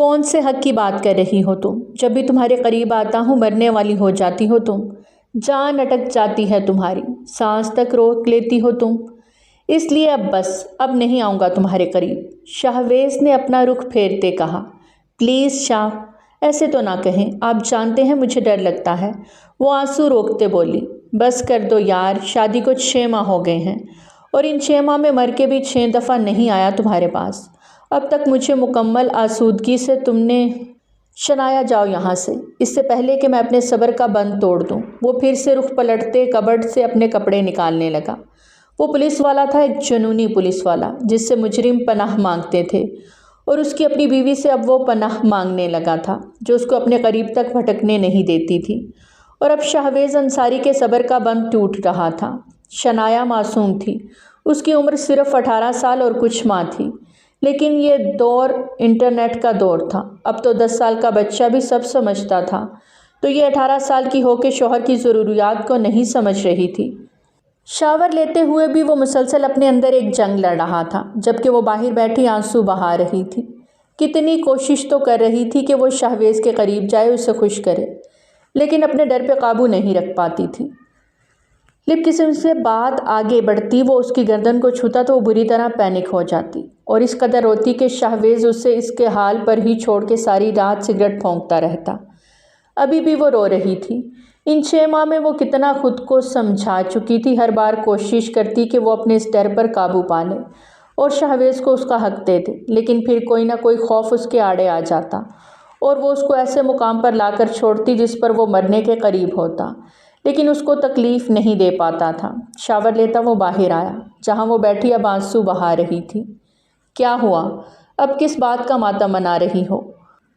کون سے حق کی بات کر رہی ہو تم؟ جب بھی تمہارے قریب آتا ہوں مرنے والی ہو جاتی ہو تم، جان اٹک جاتی ہے تمہاری، سانس تک روک لیتی ہو تم۔ اس لیے اب بس، اب نہیں آؤں گا تمہارے قریب، شاہویز نے اپنا رخ پھیرتے کہا۔ پلیز شاہ، ایسے تو نہ کہیں، آپ جانتے ہیں مجھے ڈر لگتا ہے، وہ آنسو روکتے بولی۔ بس کر دو یار، شادی کو 6 ماہ ہو گئے ہیں اور ان 6 ماہ میں مر کے بھی 6 دفعہ نہیں آیا تمہارے پاس۔ اب تک مجھے مکمل آسودگی سے تم نے شنایا جاؤ یہاں سے، اس سے پہلے کہ میں اپنے صبر کا بند توڑ دوں۔ وہ پھر سے رخ پلٹتے کبرڈ سے اپنے کپڑے نکالنے لگا۔ وہ پولیس والا تھا، ایک جنونی پولیس والا جس سے مجرم پناہ مانگتے تھے، اور اس کی اپنی بیوی سے اب وہ پناہ مانگنے لگا تھا جو اس کو اپنے قریب تک بھٹکنے نہیں دیتی تھی۔ اور اب شاہویز انصاری کے صبر کا بند ٹوٹ رہا تھا۔ شنایا معصوم تھی، اس کی عمر صرف 18 سال اور کچھ ماہ تھی، لیکن یہ دور انٹرنیٹ کا دور تھا، اب تو 10 سال کا بچہ بھی سب سمجھتا تھا، تو یہ 18 سال کی ہو کے شوہر کی ضروریات کو نہیں سمجھ رہی تھی۔ شاور لیتے ہوئے بھی وہ مسلسل اپنے اندر ایک جنگ لڑ رہا تھا، جبکہ وہ باہر بیٹھی آنسو بہا رہی تھی۔ کتنی کوشش تو کر رہی تھی کہ وہ شاہویز کے قریب جائے، اسے خوش کرے، لیکن اپنے ڈر پہ قابو نہیں رکھ پاتی تھی۔ لپ کسم سے بات آگے بڑھتی، وہ اس کی گردن کو چھوتا تو وہ بری طرح پینک ہو جاتی اور اس قدر روتی کہ شاہویز اسے اس کے حال پر ہی چھوڑ کے ساری رات سگریٹ پھونکتا رہتا۔ ابھی بھی وہ رو رہی تھی۔ ان 6 ماہ میں وہ کتنا خود کو سمجھا چکی تھی، ہر بار کوشش کرتی کہ وہ اپنے اس ڈر پر قابو پا لے اور شاہویز کو اس کا حق دے دے، لیکن پھر کوئی نہ کوئی خوف اس کے آڑے آ جاتا اور وہ اس کو ایسے مقام پر لا کر چھوڑتی جس پر وہ مرنے کے قریب ہوتا، لیکن اس کو تکلیف نہیں دے پاتا تھا۔ شاور لیتا وہ باہر آیا، جہاں وہ بیٹھی اب آنسو بہا رہی تھی۔ کیا ہوا؟ اب کس بات کا ماتم منا رہی ہو؟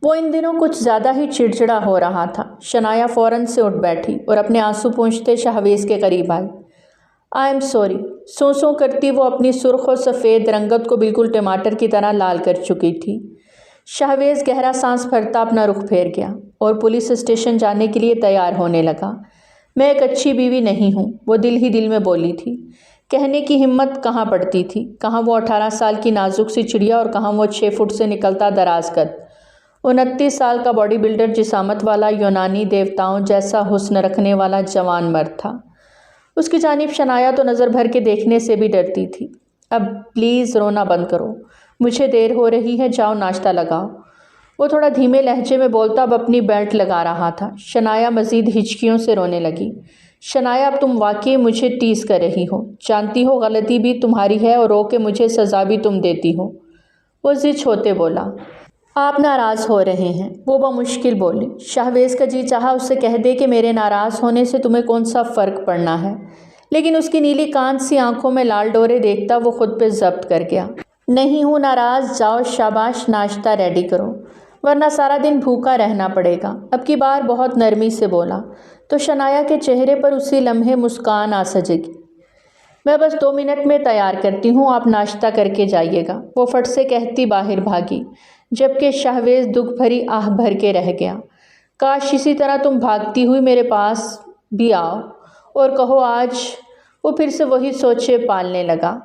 وہ ان دنوں کچھ زیادہ ہی چڑچڑا ہو رہا تھا۔ شنایا فوراً سے اٹھ بیٹھی اور اپنے آنسو پونچھتے شاہویز کے قریب آئی۔ آئی ایم سوری، سوں سوں کرتی وہ اپنی سرخ و سفید رنگت کو بالکل ٹماٹر کی طرح لال کر چکی تھی۔ شاہویز گہرا سانس بھرتا اپنا رخ پھیر گیا اور پولیس اسٹیشن جانے کے لیے تیار ہونے لگا۔ میں ایک اچھی بیوی نہیں ہوں، وہ دل ہی دل میں بولی تھی۔ کہنے کی ہمت کہاں پڑتی تھی، کہاں وہ 18 سال کی نازک سی چڑیا اور کہاں وہ 6 فٹ سے نکلتا دراز قد 29 سال کا باڈی بلڈر، جسامت والا، یونانی دیوتاؤں جیسا حسن رکھنے والا جوان مرد تھا۔ اس کی جانب شنایا تو نظر بھر کے دیکھنے سے بھی ڈرتی تھی۔ اب پلیز رونا بند کرو، مجھے دیر ہو رہی ہے، جاؤ ناشتہ لگاؤ۔ وہ تھوڑا دھیمے لہجے میں بولتا اب اپنی بیلٹ لگا رہا تھا۔ شنایا مزید ہچکیوں سے رونے لگی۔ شنایا، اب تم واقعی مجھے ٹیز کر رہی ہو، جانتی ہو غلطی بھی تمہاری ہے اور رو کے مجھے سزا بھی تم دیتی ہو۔ وہ زچ ہوتے بولا۔ آپ ناراض ہو رہے ہیں، وہ بمشکل بولی۔ شاہویز کا جی چاہا اس سے کہہ دے کہ میرے ناراض ہونے سے تمہیں کون سا فرق پڑنا ہے، لیکن اس کی نیلی کانچ سی آنکھوں میں لال ڈورے دیکھتا وہ خود پہ ضبط کر گیا۔ نہیں ہوں ناراض، جاؤ شاباش ناشتہ ریڈی کرو، ورنہ سارا دن بھوکا رہنا پڑے گا۔ اب کی بار بہت نرمی سے بولا تو شنایا کے چہرے پر اسی لمحے مسکان آ سجے گی۔ میں بس 2 منٹ میں تیار کرتی ہوں، آپ ناشتہ کر کے جائیے گا، وہ فٹ سے کہتی باہر بھاگی، جبکہ شاہویز دکھ بھری آہ بھر کے رہ گیا۔ کاش اسی طرح تم بھاگتی ہوئی میرے پاس بھی آؤ اور کہو آج۔ وہ پھر سے وہی سوچے پالنے لگا۔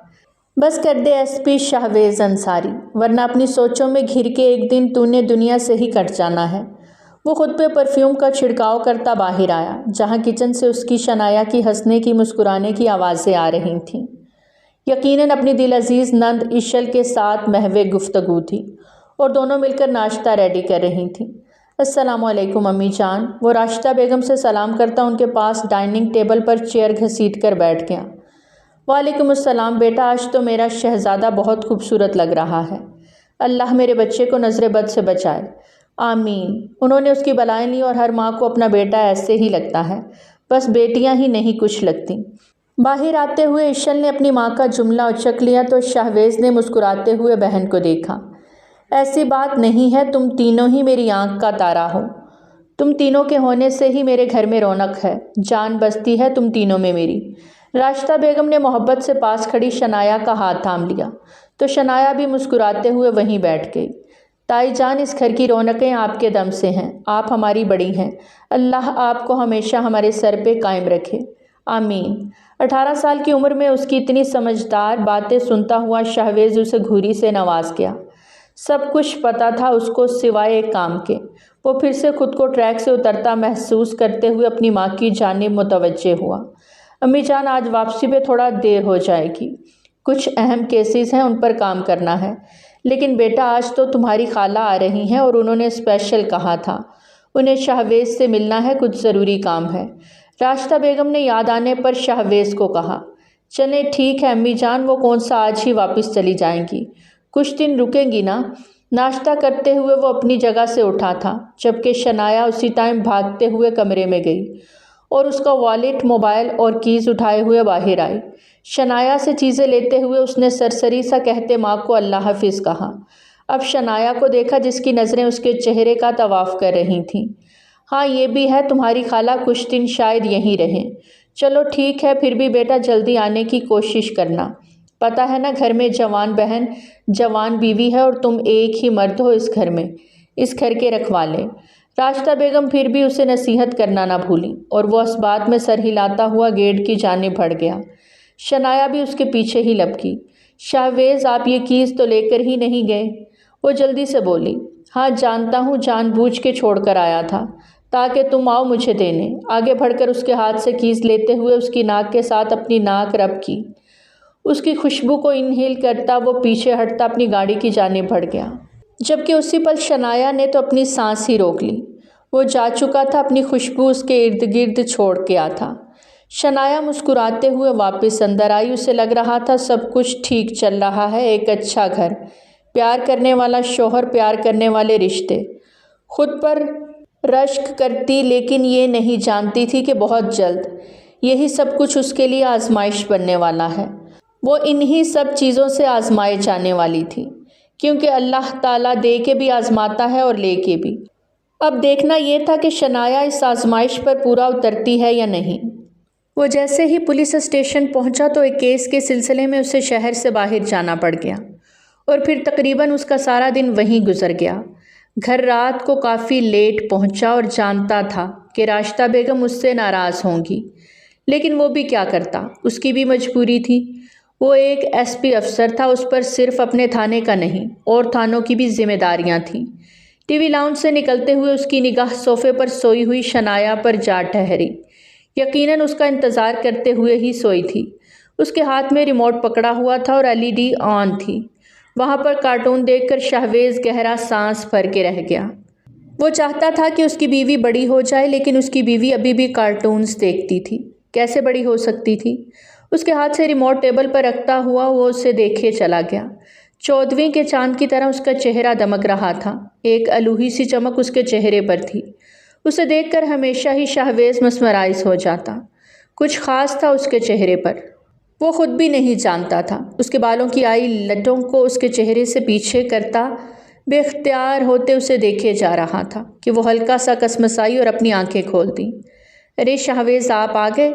بس کر دے ایس پی شاہویز انصاری، ورنہ اپنی سوچوں میں گھر کے ایک دن تو نے دنیا سے ہی کٹ جانا ہے۔ وہ خود پہ پرفیوم کا چھڑکاؤ کرتا باہر آیا، جہاں کچن سے اس کی شنایا کی ہنسنے کی مسکرانے کی آوازیں آ رہی تھیں۔ یقیناً اپنی دل عزیز نند اشل کے ساتھ محو گفتگو تھی اور دونوں مل کر ناشتہ ریڈی کر رہی تھیں۔ السلام علیکم امی جان، وہ راشدہ بیگم سے سلام کرتا ان کے پاس ڈائننگ ٹیبل پر چیئر گھسیٹ کر بیٹھ گیا۔ وعلیکم السلام بیٹا، آج تو میرا شہزادہ بہت خوبصورت لگ رہا ہے، اللہ میرے بچے کو نظر بد سے بچائے، آمین۔ انہوں نے اس کی بلائیں لی اور ہر ماں کو اپنا بیٹا ایسے ہی لگتا ہے، بس بیٹیاں ہی نہیں کچھ لگتی۔ باہر آتے ہوئے اشل نے اپنی ماں کا جملہ اچک لیا تو شاہویز نے مسکراتے ہوئے بہن کو دیکھا۔ ایسی بات نہیں ہے، تم تینوں ہی میری آنکھ کا تارا ہو، تم تینوں کے ہونے سے ہی میرے گھر میں رونق ہے، جان بستی ہے تم تینوں میں میری۔ راشدہ بیگم نے محبت سے پاس کھڑی شنایا کا ہاتھ تھام لیا تو شنایا بھی مسکراتے ہوئے وہیں بیٹھ گئی۔ تائی جان، اس گھر کی رونقیں آپ کے دم سے ہیں، آپ ہماری بڑی ہیں، اللہ آپ کو ہمیشہ ہمارے سر پہ قائم رکھے، آمین۔ 18 سال کی عمر میں اس کی اتنی سمجھدار باتیں سنتا ہوا شاہویز اسے گھوری سے نواز گیا۔ سب کچھ پتہ تھا اس کو سوائے ایک کام کے۔ وہ پھر سے خود کو ٹریک سے اترتا محسوس کرتے ہوئے اپنی ماں کی جانب متوجہ ہوا۔ امی جان، آج واپسی پہ تھوڑا دیر ہو جائے گی، کچھ اہم کیسز ہیں، ان پر کام کرنا ہے۔ لیکن بیٹا، آج تو تمہاری خالہ آ رہی ہیں اور انہوں نے اسپیشل کہا تھا انہیں شہویز سے ملنا ہے، کچھ ضروری کام ہے۔ راشدہ بیگم نے یاد آنے پر شہویز کو کہا۔ چلیں ٹھیک ہے امی جان، وہ کون سا آج ہی واپس چلی جائیں گی، کچھ دن رکیں گی نا۔ ناشتہ کرتے ہوئے وہ اپنی جگہ سے اٹھا تھا، جبکہ شنایا اسی ٹائم بھاگتے ہوئے کمرے میں گئی اور اس کا والیٹ، موبائل اور کیز اٹھائے ہوئے باہر آئی۔ شنایا سے چیزیں لیتے ہوئے اس نے سرسری سا کہتے ماں کو اللہ حافظ کہا۔ اب شنایا کو دیکھا جس کی نظریں اس کے چہرے کا طواف کر رہی تھیں۔ ہاں یہ بھی ہے، تمہاری خالہ کچھ دن شاید یہیں رہیں۔ چلو ٹھیک ہے، پھر بھی بیٹا جلدی آنے کی کوشش کرنا، پتہ ہے نا گھر میں جوان بہن جوان بیوی ہے اور تم ایک ہی مرد ہو اس گھر میں، اس گھر کے رکھوالے۔ راشدہ بیگم پھر بھی اسے نصیحت کرنا نہ بھولی اور وہ اس بات میں سر ہلاتا ہوا گیٹ کی جانب بڑھ گیا۔ شنایا بھی اس کے پیچھے ہی لپکی۔ شہویز، آپ یہ کیز تو لے کر ہی نہیں گئے؟ وہ جلدی سے بولی۔ ہاں جانتا ہوں، جان بوجھ کے چھوڑ کر آیا تھا تاکہ تم آؤ مجھے دینے۔ آگے بڑھ کر اس کے ہاتھ سے کیز لیتے ہوئے اس کی ناک کے ساتھ اپنی ناک رب کی۔ اس کی خوشبو کو انہیل کرتا وہ پیچھے ہٹتا اپنی گاڑی کی جانب بڑھ گیا، جبکہ اسی پل شنایا نے تو اپنی سانس ہی روک لی۔ وہ جا چکا تھا، اپنی خوشبو اس کے ارد گرد چھوڑ گیا تھا۔ شنایا مسکراتے ہوئے واپس اندر آئی۔ اسے لگ رہا تھا سب کچھ ٹھیک چل رہا ہے، ایک اچھا گھر، پیار کرنے والا شوہر، پیار کرنے والے رشتے۔ خود پر رشک کرتی، لیکن یہ نہیں جانتی تھی کہ بہت جلد یہی سب کچھ اس کے لیے آزمائش بننے والا ہے۔ وہ انہی سب چیزوں سے آزمائے جانے والی تھی، کیونکہ اللہ تعالیٰ دے کے بھی آزماتا ہے اور لے کے بھی۔ اب دیکھنا یہ تھا کہ شنایا اس آزمائش پر پورا اترتی ہے یا نہیں۔ وہ جیسے ہی پولیس اسٹیشن پہنچا تو ایک کیس کے سلسلے میں اسے شہر سے باہر جانا پڑ گیا اور پھر تقریباً اس کا سارا دن وہیں گزر گیا۔ گھر رات کو کافی لیٹ پہنچا اور جانتا تھا کہ راشدہ بیگم اس سے ناراض ہوں گی، لیکن وہ بھی کیا کرتا، اس کی بھی مجبوری تھی۔ وہ ایک ایس پی افسر تھا، اس پر صرف اپنے تھانے کا نہیں اور تھانوں کی بھی ذمہ داریاں تھیں۔ ٹی وی لاؤنج سے نکلتے ہوئے اس کی نگاہ صوفے پر سوئی ہوئی شنایا پر جا ٹھہری۔ یقیناً اس کا انتظار کرتے ہوئے ہی سوئی تھی۔ اس کے ہاتھ میں ریموٹ پکڑا ہوا تھا اور LED آن تھی۔ وہاں پر کارٹون دیکھ کر شہویز گہرا سانس بھر کے رہ گیا۔ وہ چاہتا تھا کہ اس کی بیوی بڑی ہو جائے، لیکن اس کی بیوی ابھی بھی کارٹونز دیکھتی تھی۔ کیسے بڑی ہو سکتی تھی؟ اس کے ہاتھ سے ریموٹ ٹیبل پر رکھتا ہوا وہ اسے دیکھے چلا گیا۔ 14ویں کے چاند کی طرح اس کا چہرہ دمک رہا تھا، ایک الوہی سی چمک اس کے چہرے پر تھی۔ اسے دیکھ کر ہمیشہ ہی شہویز مسمرائز ہو جاتا۔ کچھ خاص تھا اس کے چہرے پر، وہ خود بھی نہیں جانتا تھا۔ اس کے بالوں کی آئی لٹوں کو اس کے چہرے سے پیچھے کرتا بے اختیار ہوتے اسے دیکھے جا رہا تھا کہ وہ ہلکا سا کسمسائی اور اپنی آنکھیں کھول دیں۔ ارے شہویز، آپ آ گئے؟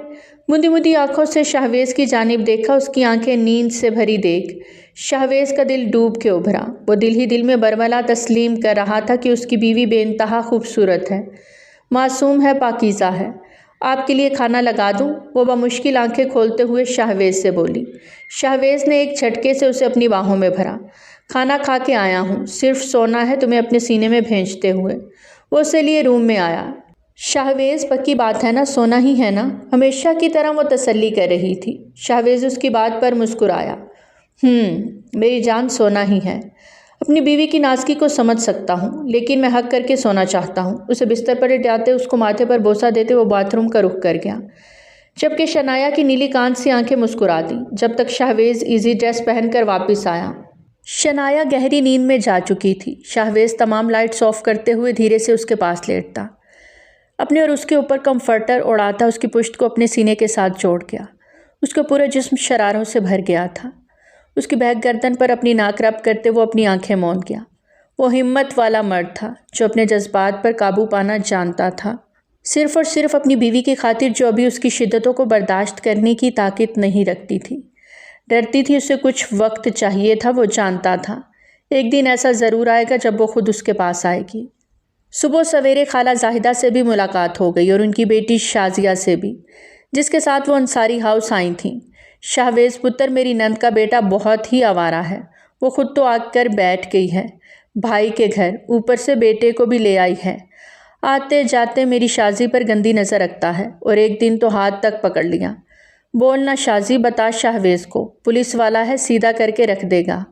مندی مندی آنکھوں سے شہویز کی جانب دیکھا، اس کی آنکھیں نیند سے بھری دیکھ شہویز کا دل ڈوب کے ابھرا۔ وہ دل ہی دل میں برملا تسلیم کر رہا تھا کہ اس کی بیوی بے انتہا خوبصورت ہے، معصوم ہے، پاکیزہ ہے۔ آپ کے لیے کھانا لگا دوں؟ وہ بمشکل آنکھیں کھولتے ہوئے شہویز سے بولی۔ شہویز نے ایک جھٹکے سے اسے اپنی باہوں میں بھرا۔ کھانا کھا کے آیا ہوں، صرف سونا ہے تمہیں اپنے سینے میں بھینچتے ہوئے۔ وہ اسے لیے روم میں آیا۔ شہویز، پکی بات ہے نا، سونا ہی ہے نا؟ ہمیشہ کی طرح وہ تسلی کر رہی تھی۔ شہویز اس کی بات پر مسکرایا۔ میری جان، سونا ہی ہے۔ اپنی بیوی کی نازکی کو سمجھ سکتا ہوں، لیکن میں حق کر کے سونا چاہتا ہوں۔ اسے بستر پر لٹاتے، اس کو ماتھے پر بوسہ دیتے وہ باتھ روم کا رخ کر گیا، جبکہ شنایا کی نیلی کانچ سی آنکھیں مسکرا دیں جب تک شہویز ایزی ڈریس پہن کر واپس آیا۔ شنایا گہری نیند میں جا چکی تھی۔ شہویز تمام لائٹس آف کرتے ہوئے دھیرے سے اس کے پاس لیٹتا، اپنے اور اس کے اوپر کمفرٹر اڑاتا، اس کی پشت کو اپنے سینے کے ساتھ جوڑ گیا۔ اس کا پورا جسم شراروں سے بھر گیا تھا۔ اس کی بیک گردن پر اپنی ناک رب کرتے وہ اپنی آنکھیں موند گیا۔ وہ ہمت والا مرد تھا جو اپنے جذبات پر قابو پانا جانتا تھا، صرف اور صرف اپنی بیوی کی خاطر جو ابھی اس کی شدتوں کو برداشت کرنے کی طاقت نہیں رکھتی تھی۔ ڈرتی تھی، اسے کچھ وقت چاہیے تھا، وہ جانتا تھا ایک دن ایسا ضرور آئے گا جب وہ خود اس کے پاس آئے گی۔ صبح سویرے خالہ زاہدہ سے بھی ملاقات ہو گئی اور ان کی بیٹی شازیہ سے بھی، جس کے ساتھ وہ انصاری ہاؤس آئی تھیں۔ شہویز پتر، میری نند کا بیٹا بہت ہی آوارہ ہے، وہ خود تو آ کر بیٹھ گئی ہے، بھائی کے گھر، اوپر سے بیٹے کو بھی لے آئی ہے۔ آتے جاتے میری شازی پر گندی نظر رکھتا ہے، اور ایک دن تو ہاتھ تک پکڑ لیا۔ بولنا شازی، بتا شاہویز کو، پولیس والا ہے، سیدھا کر کے رکھ دے گا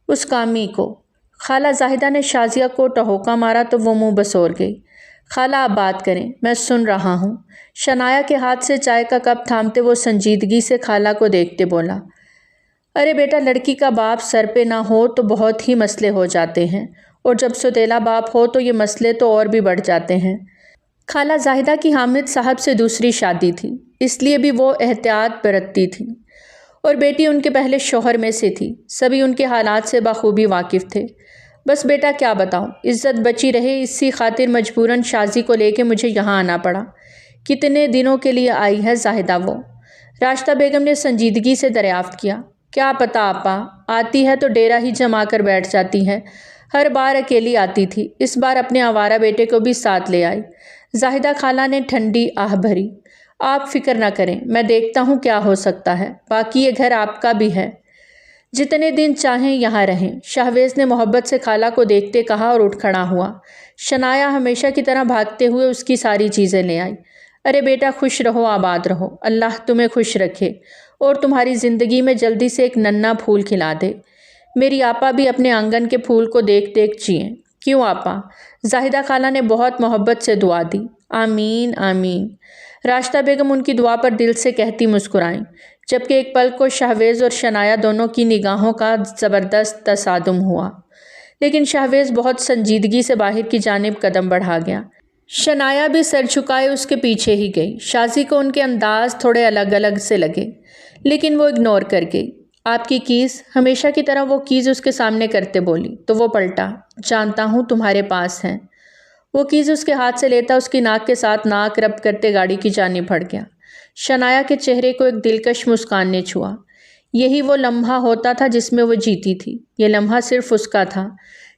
اس کامی کو۔ خالہ زاہدہ نے شازیہ کو ٹہوکا مارا تو وہ منہ بسور گئی۔ خالہ آپ بات کریں، میں سن رہا ہوں۔ شنایا کے ہاتھ سے چائے کا کپ تھامتے وہ سنجیدگی سے خالہ کو دیکھتے بولا، ارے بیٹا، لڑکی کا باپ سر پہ نہ ہو تو بہت ہی مسئلے ہو جاتے ہیں، اور جب سوتیلا باپ ہو تو یہ مسئلے تو اور بھی بڑھ جاتے ہیں۔ خالہ زاہدہ کی حامد صاحب سے دوسری شادی تھی، اس لیے بھی وہ احتیاط برتتی تھی، اور بیٹی ان کے پہلے شوہر میں سے تھی۔ سبھی ان کے حالات سے بخوبی واقف تھے۔ بس بیٹا کیا بتاؤں، عزت بچی رہے اسی خاطر مجبوراً شازی کو لے کے مجھے یہاں آنا پڑا۔ کتنے دنوں کے لیے آئی ہے زاہدہ وہ؟ راشدہ بیگم نے سنجیدگی سے دریافت کیا۔ کیا پتہ آپا، آتی ہے تو ڈیرا ہی جما کر بیٹھ جاتی ہے۔ ہر بار اکیلی آتی تھی، اس بار اپنے آوارہ بیٹے کو بھی ساتھ لے آئی۔ زاہدہ خالہ نے ٹھنڈی آہ بھری۔ آپ فکر نہ کریں، میں دیکھتا ہوں کیا ہو سکتا ہے، باقی یہ گھر آپ کا بھی ہے، جتنے دن چاہیں یہاں رہیں۔ شاہویز نے محبت سے خالہ کو دیکھتے کہا اور اٹھ کھڑا ہوا۔ شنایا ہمیشہ کی طرح بھاگتے ہوئے اس کی ساری چیزیں لے آئی۔ ارے بیٹا، خوش رہو، آباد رہو، اللہ تمہیں خوش رکھے اور تمہاری زندگی میں جلدی سے ایک ننھا پھول کھلا دے۔ میری آپا بھی اپنے آنگن کے پھول کو دیکھ دیکھ جئیں۔ کیوں آپا؟ زاہدہ خالہ نے بہت محبت سے دعا دی۔ آمین آمین، راشدہ بیگم ان کی دعا پر دل سے کہتی مسکرائیں، جبکہ ایک پل کو شاہویز اور شنایا دونوں کی نگاہوں کا زبردست تصادم ہوا، لیکن شاہویز بہت سنجیدگی سے باہر کی جانب قدم بڑھا گیا۔ شنایا بھی سر جھکائے اس کے پیچھے ہی گئی۔ شازی کو ان کے انداز تھوڑے الگ الگ سے لگے، لیکن وہ اگنور کر گئی۔ آپ کی کیز؟ ہمیشہ کی طرح وہ کیز اس کے سامنے کرتے بولی تو وہ پلٹا، جانتا ہوں تمہارے پاس ہیں۔ وہ کیز اس کے ہاتھ سے لیتا اس کی ناک کے ساتھ ناک رب کرتے گاڑی کی جانب بڑھ گیا۔ شنایا کے چہرے کو ایک دلکش مسکان نے چھوا۔ یہی وہ لمحہ ہوتا تھا جس میں وہ جیتی تھی، یہ لمحہ صرف اس کا تھا،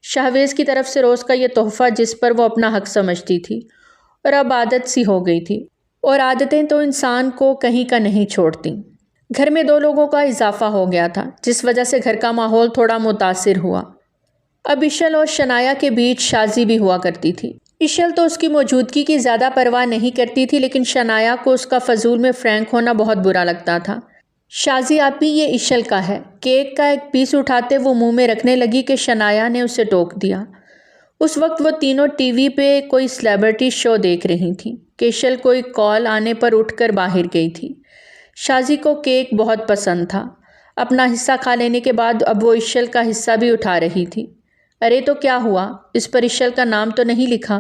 شاہویز کی طرف سے روز کا یہ تحفہ جس پر وہ اپنا حق سمجھتی تھی، اور اب عادت سی ہو گئی تھی، اور عادتیں تو انسان کو کہیں کا نہیں چھوڑتی۔ گھر میں 2 لوگوں کا اضافہ ہو گیا تھا، جس وجہ سے گھر کا ماحول تھوڑا متاثر ہوا۔ اب اشل اور شنایا کے بیچ شازی بھی ہوا کرتی تھی۔ اشل تو اس کی موجودگی کی زیادہ پرواہ نہیں کرتی تھی، لیکن شنایا کو اس کا فضول میں فرینک ہونا بہت برا لگتا تھا۔ شازی آپی، یہ اشل کا ہے۔ کیک کا ایک پیس اٹھاتے وہ منہ میں رکھنے لگی کہ شنایا نے اسے ٹوک دیا۔ اس وقت وہ تینوں ٹی وی پہ کوئی سیلیبریٹی شو دیکھ رہی تھیں کہ اشل کوئی کال آنے پر اٹھ کر باہر گئی تھی۔ شازی کو کیک بہت پسند تھا۔ اپنا حصہ کھا لینے کے بعد اب وہ اشل کا حصہ بھی اٹھا رہی تھی۔ ارے تو کیا ہوا، اس پر اشل کا نام تو نہیں لکھا؟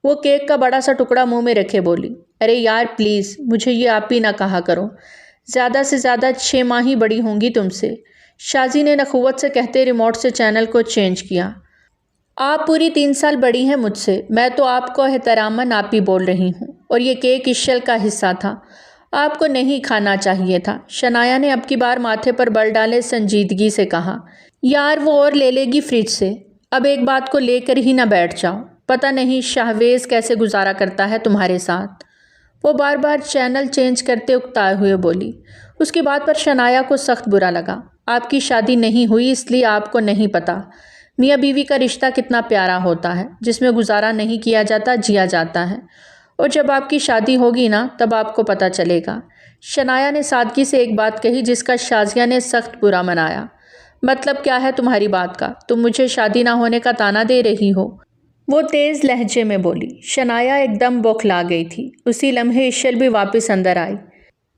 وہ کیک کا بڑا سا ٹکڑا منہ میں رکھے بولی، ارے یار پلیز، مجھے یہ آپ ہی نہ کہا کرو، زیادہ سے زیادہ 6 ماہ ہی بڑی ہوں گی تم سے۔ شازی نے نخوت سے کہتے ریموٹ سے چینل کو چینج کیا۔ آپ پوری 3 سال بڑی ہیں مجھ سے، میں تو آپ کو احتراماً آپ ہی بول رہی ہوں، اور یہ کیک اشل کا حصہ تھا، آپ کو نہیں کھانا چاہیے تھا۔ شنایا نے اب کی بار ماتھے پر بل ڈالے سنجیدگی سے کہا، یار وہ اور لے لے گی فریج سے، اب ایک بات کو لے کر ہی نہ بیٹھ جاؤ، پتہ نہیں شاہویز کیسے گزارا کرتا ہے تمہارے ساتھ۔ وہ بار بار چینل چینج کرتے اکتائے ہوئے بولی۔ اس کی بات پر شنایا کو سخت برا لگا۔ آپ کی شادی نہیں ہوئی اس لیے آپ کو نہیں پتہ، میاں بیوی کا رشتہ کتنا پیارا ہوتا ہے، جس میں گزارا نہیں کیا جاتا، جیا جاتا ہے، اور جب آپ کی شادی ہوگی نا تب آپ کو پتہ چلے گا۔ شنایا نے سادگی سے ایک بات کہی جس کا شازیہ نے سخت برا منایا۔ مطلب کیا ہے تمہاری بات کا؟ تم مجھے شادی نہ ہونے کا طعنہ دے رہی ہو؟ وہ تیز لہجے میں بولی۔ شنایا ایک دم بوکھلا گئی تھی۔ اسی لمحے اشل بھی واپس اندر آئی۔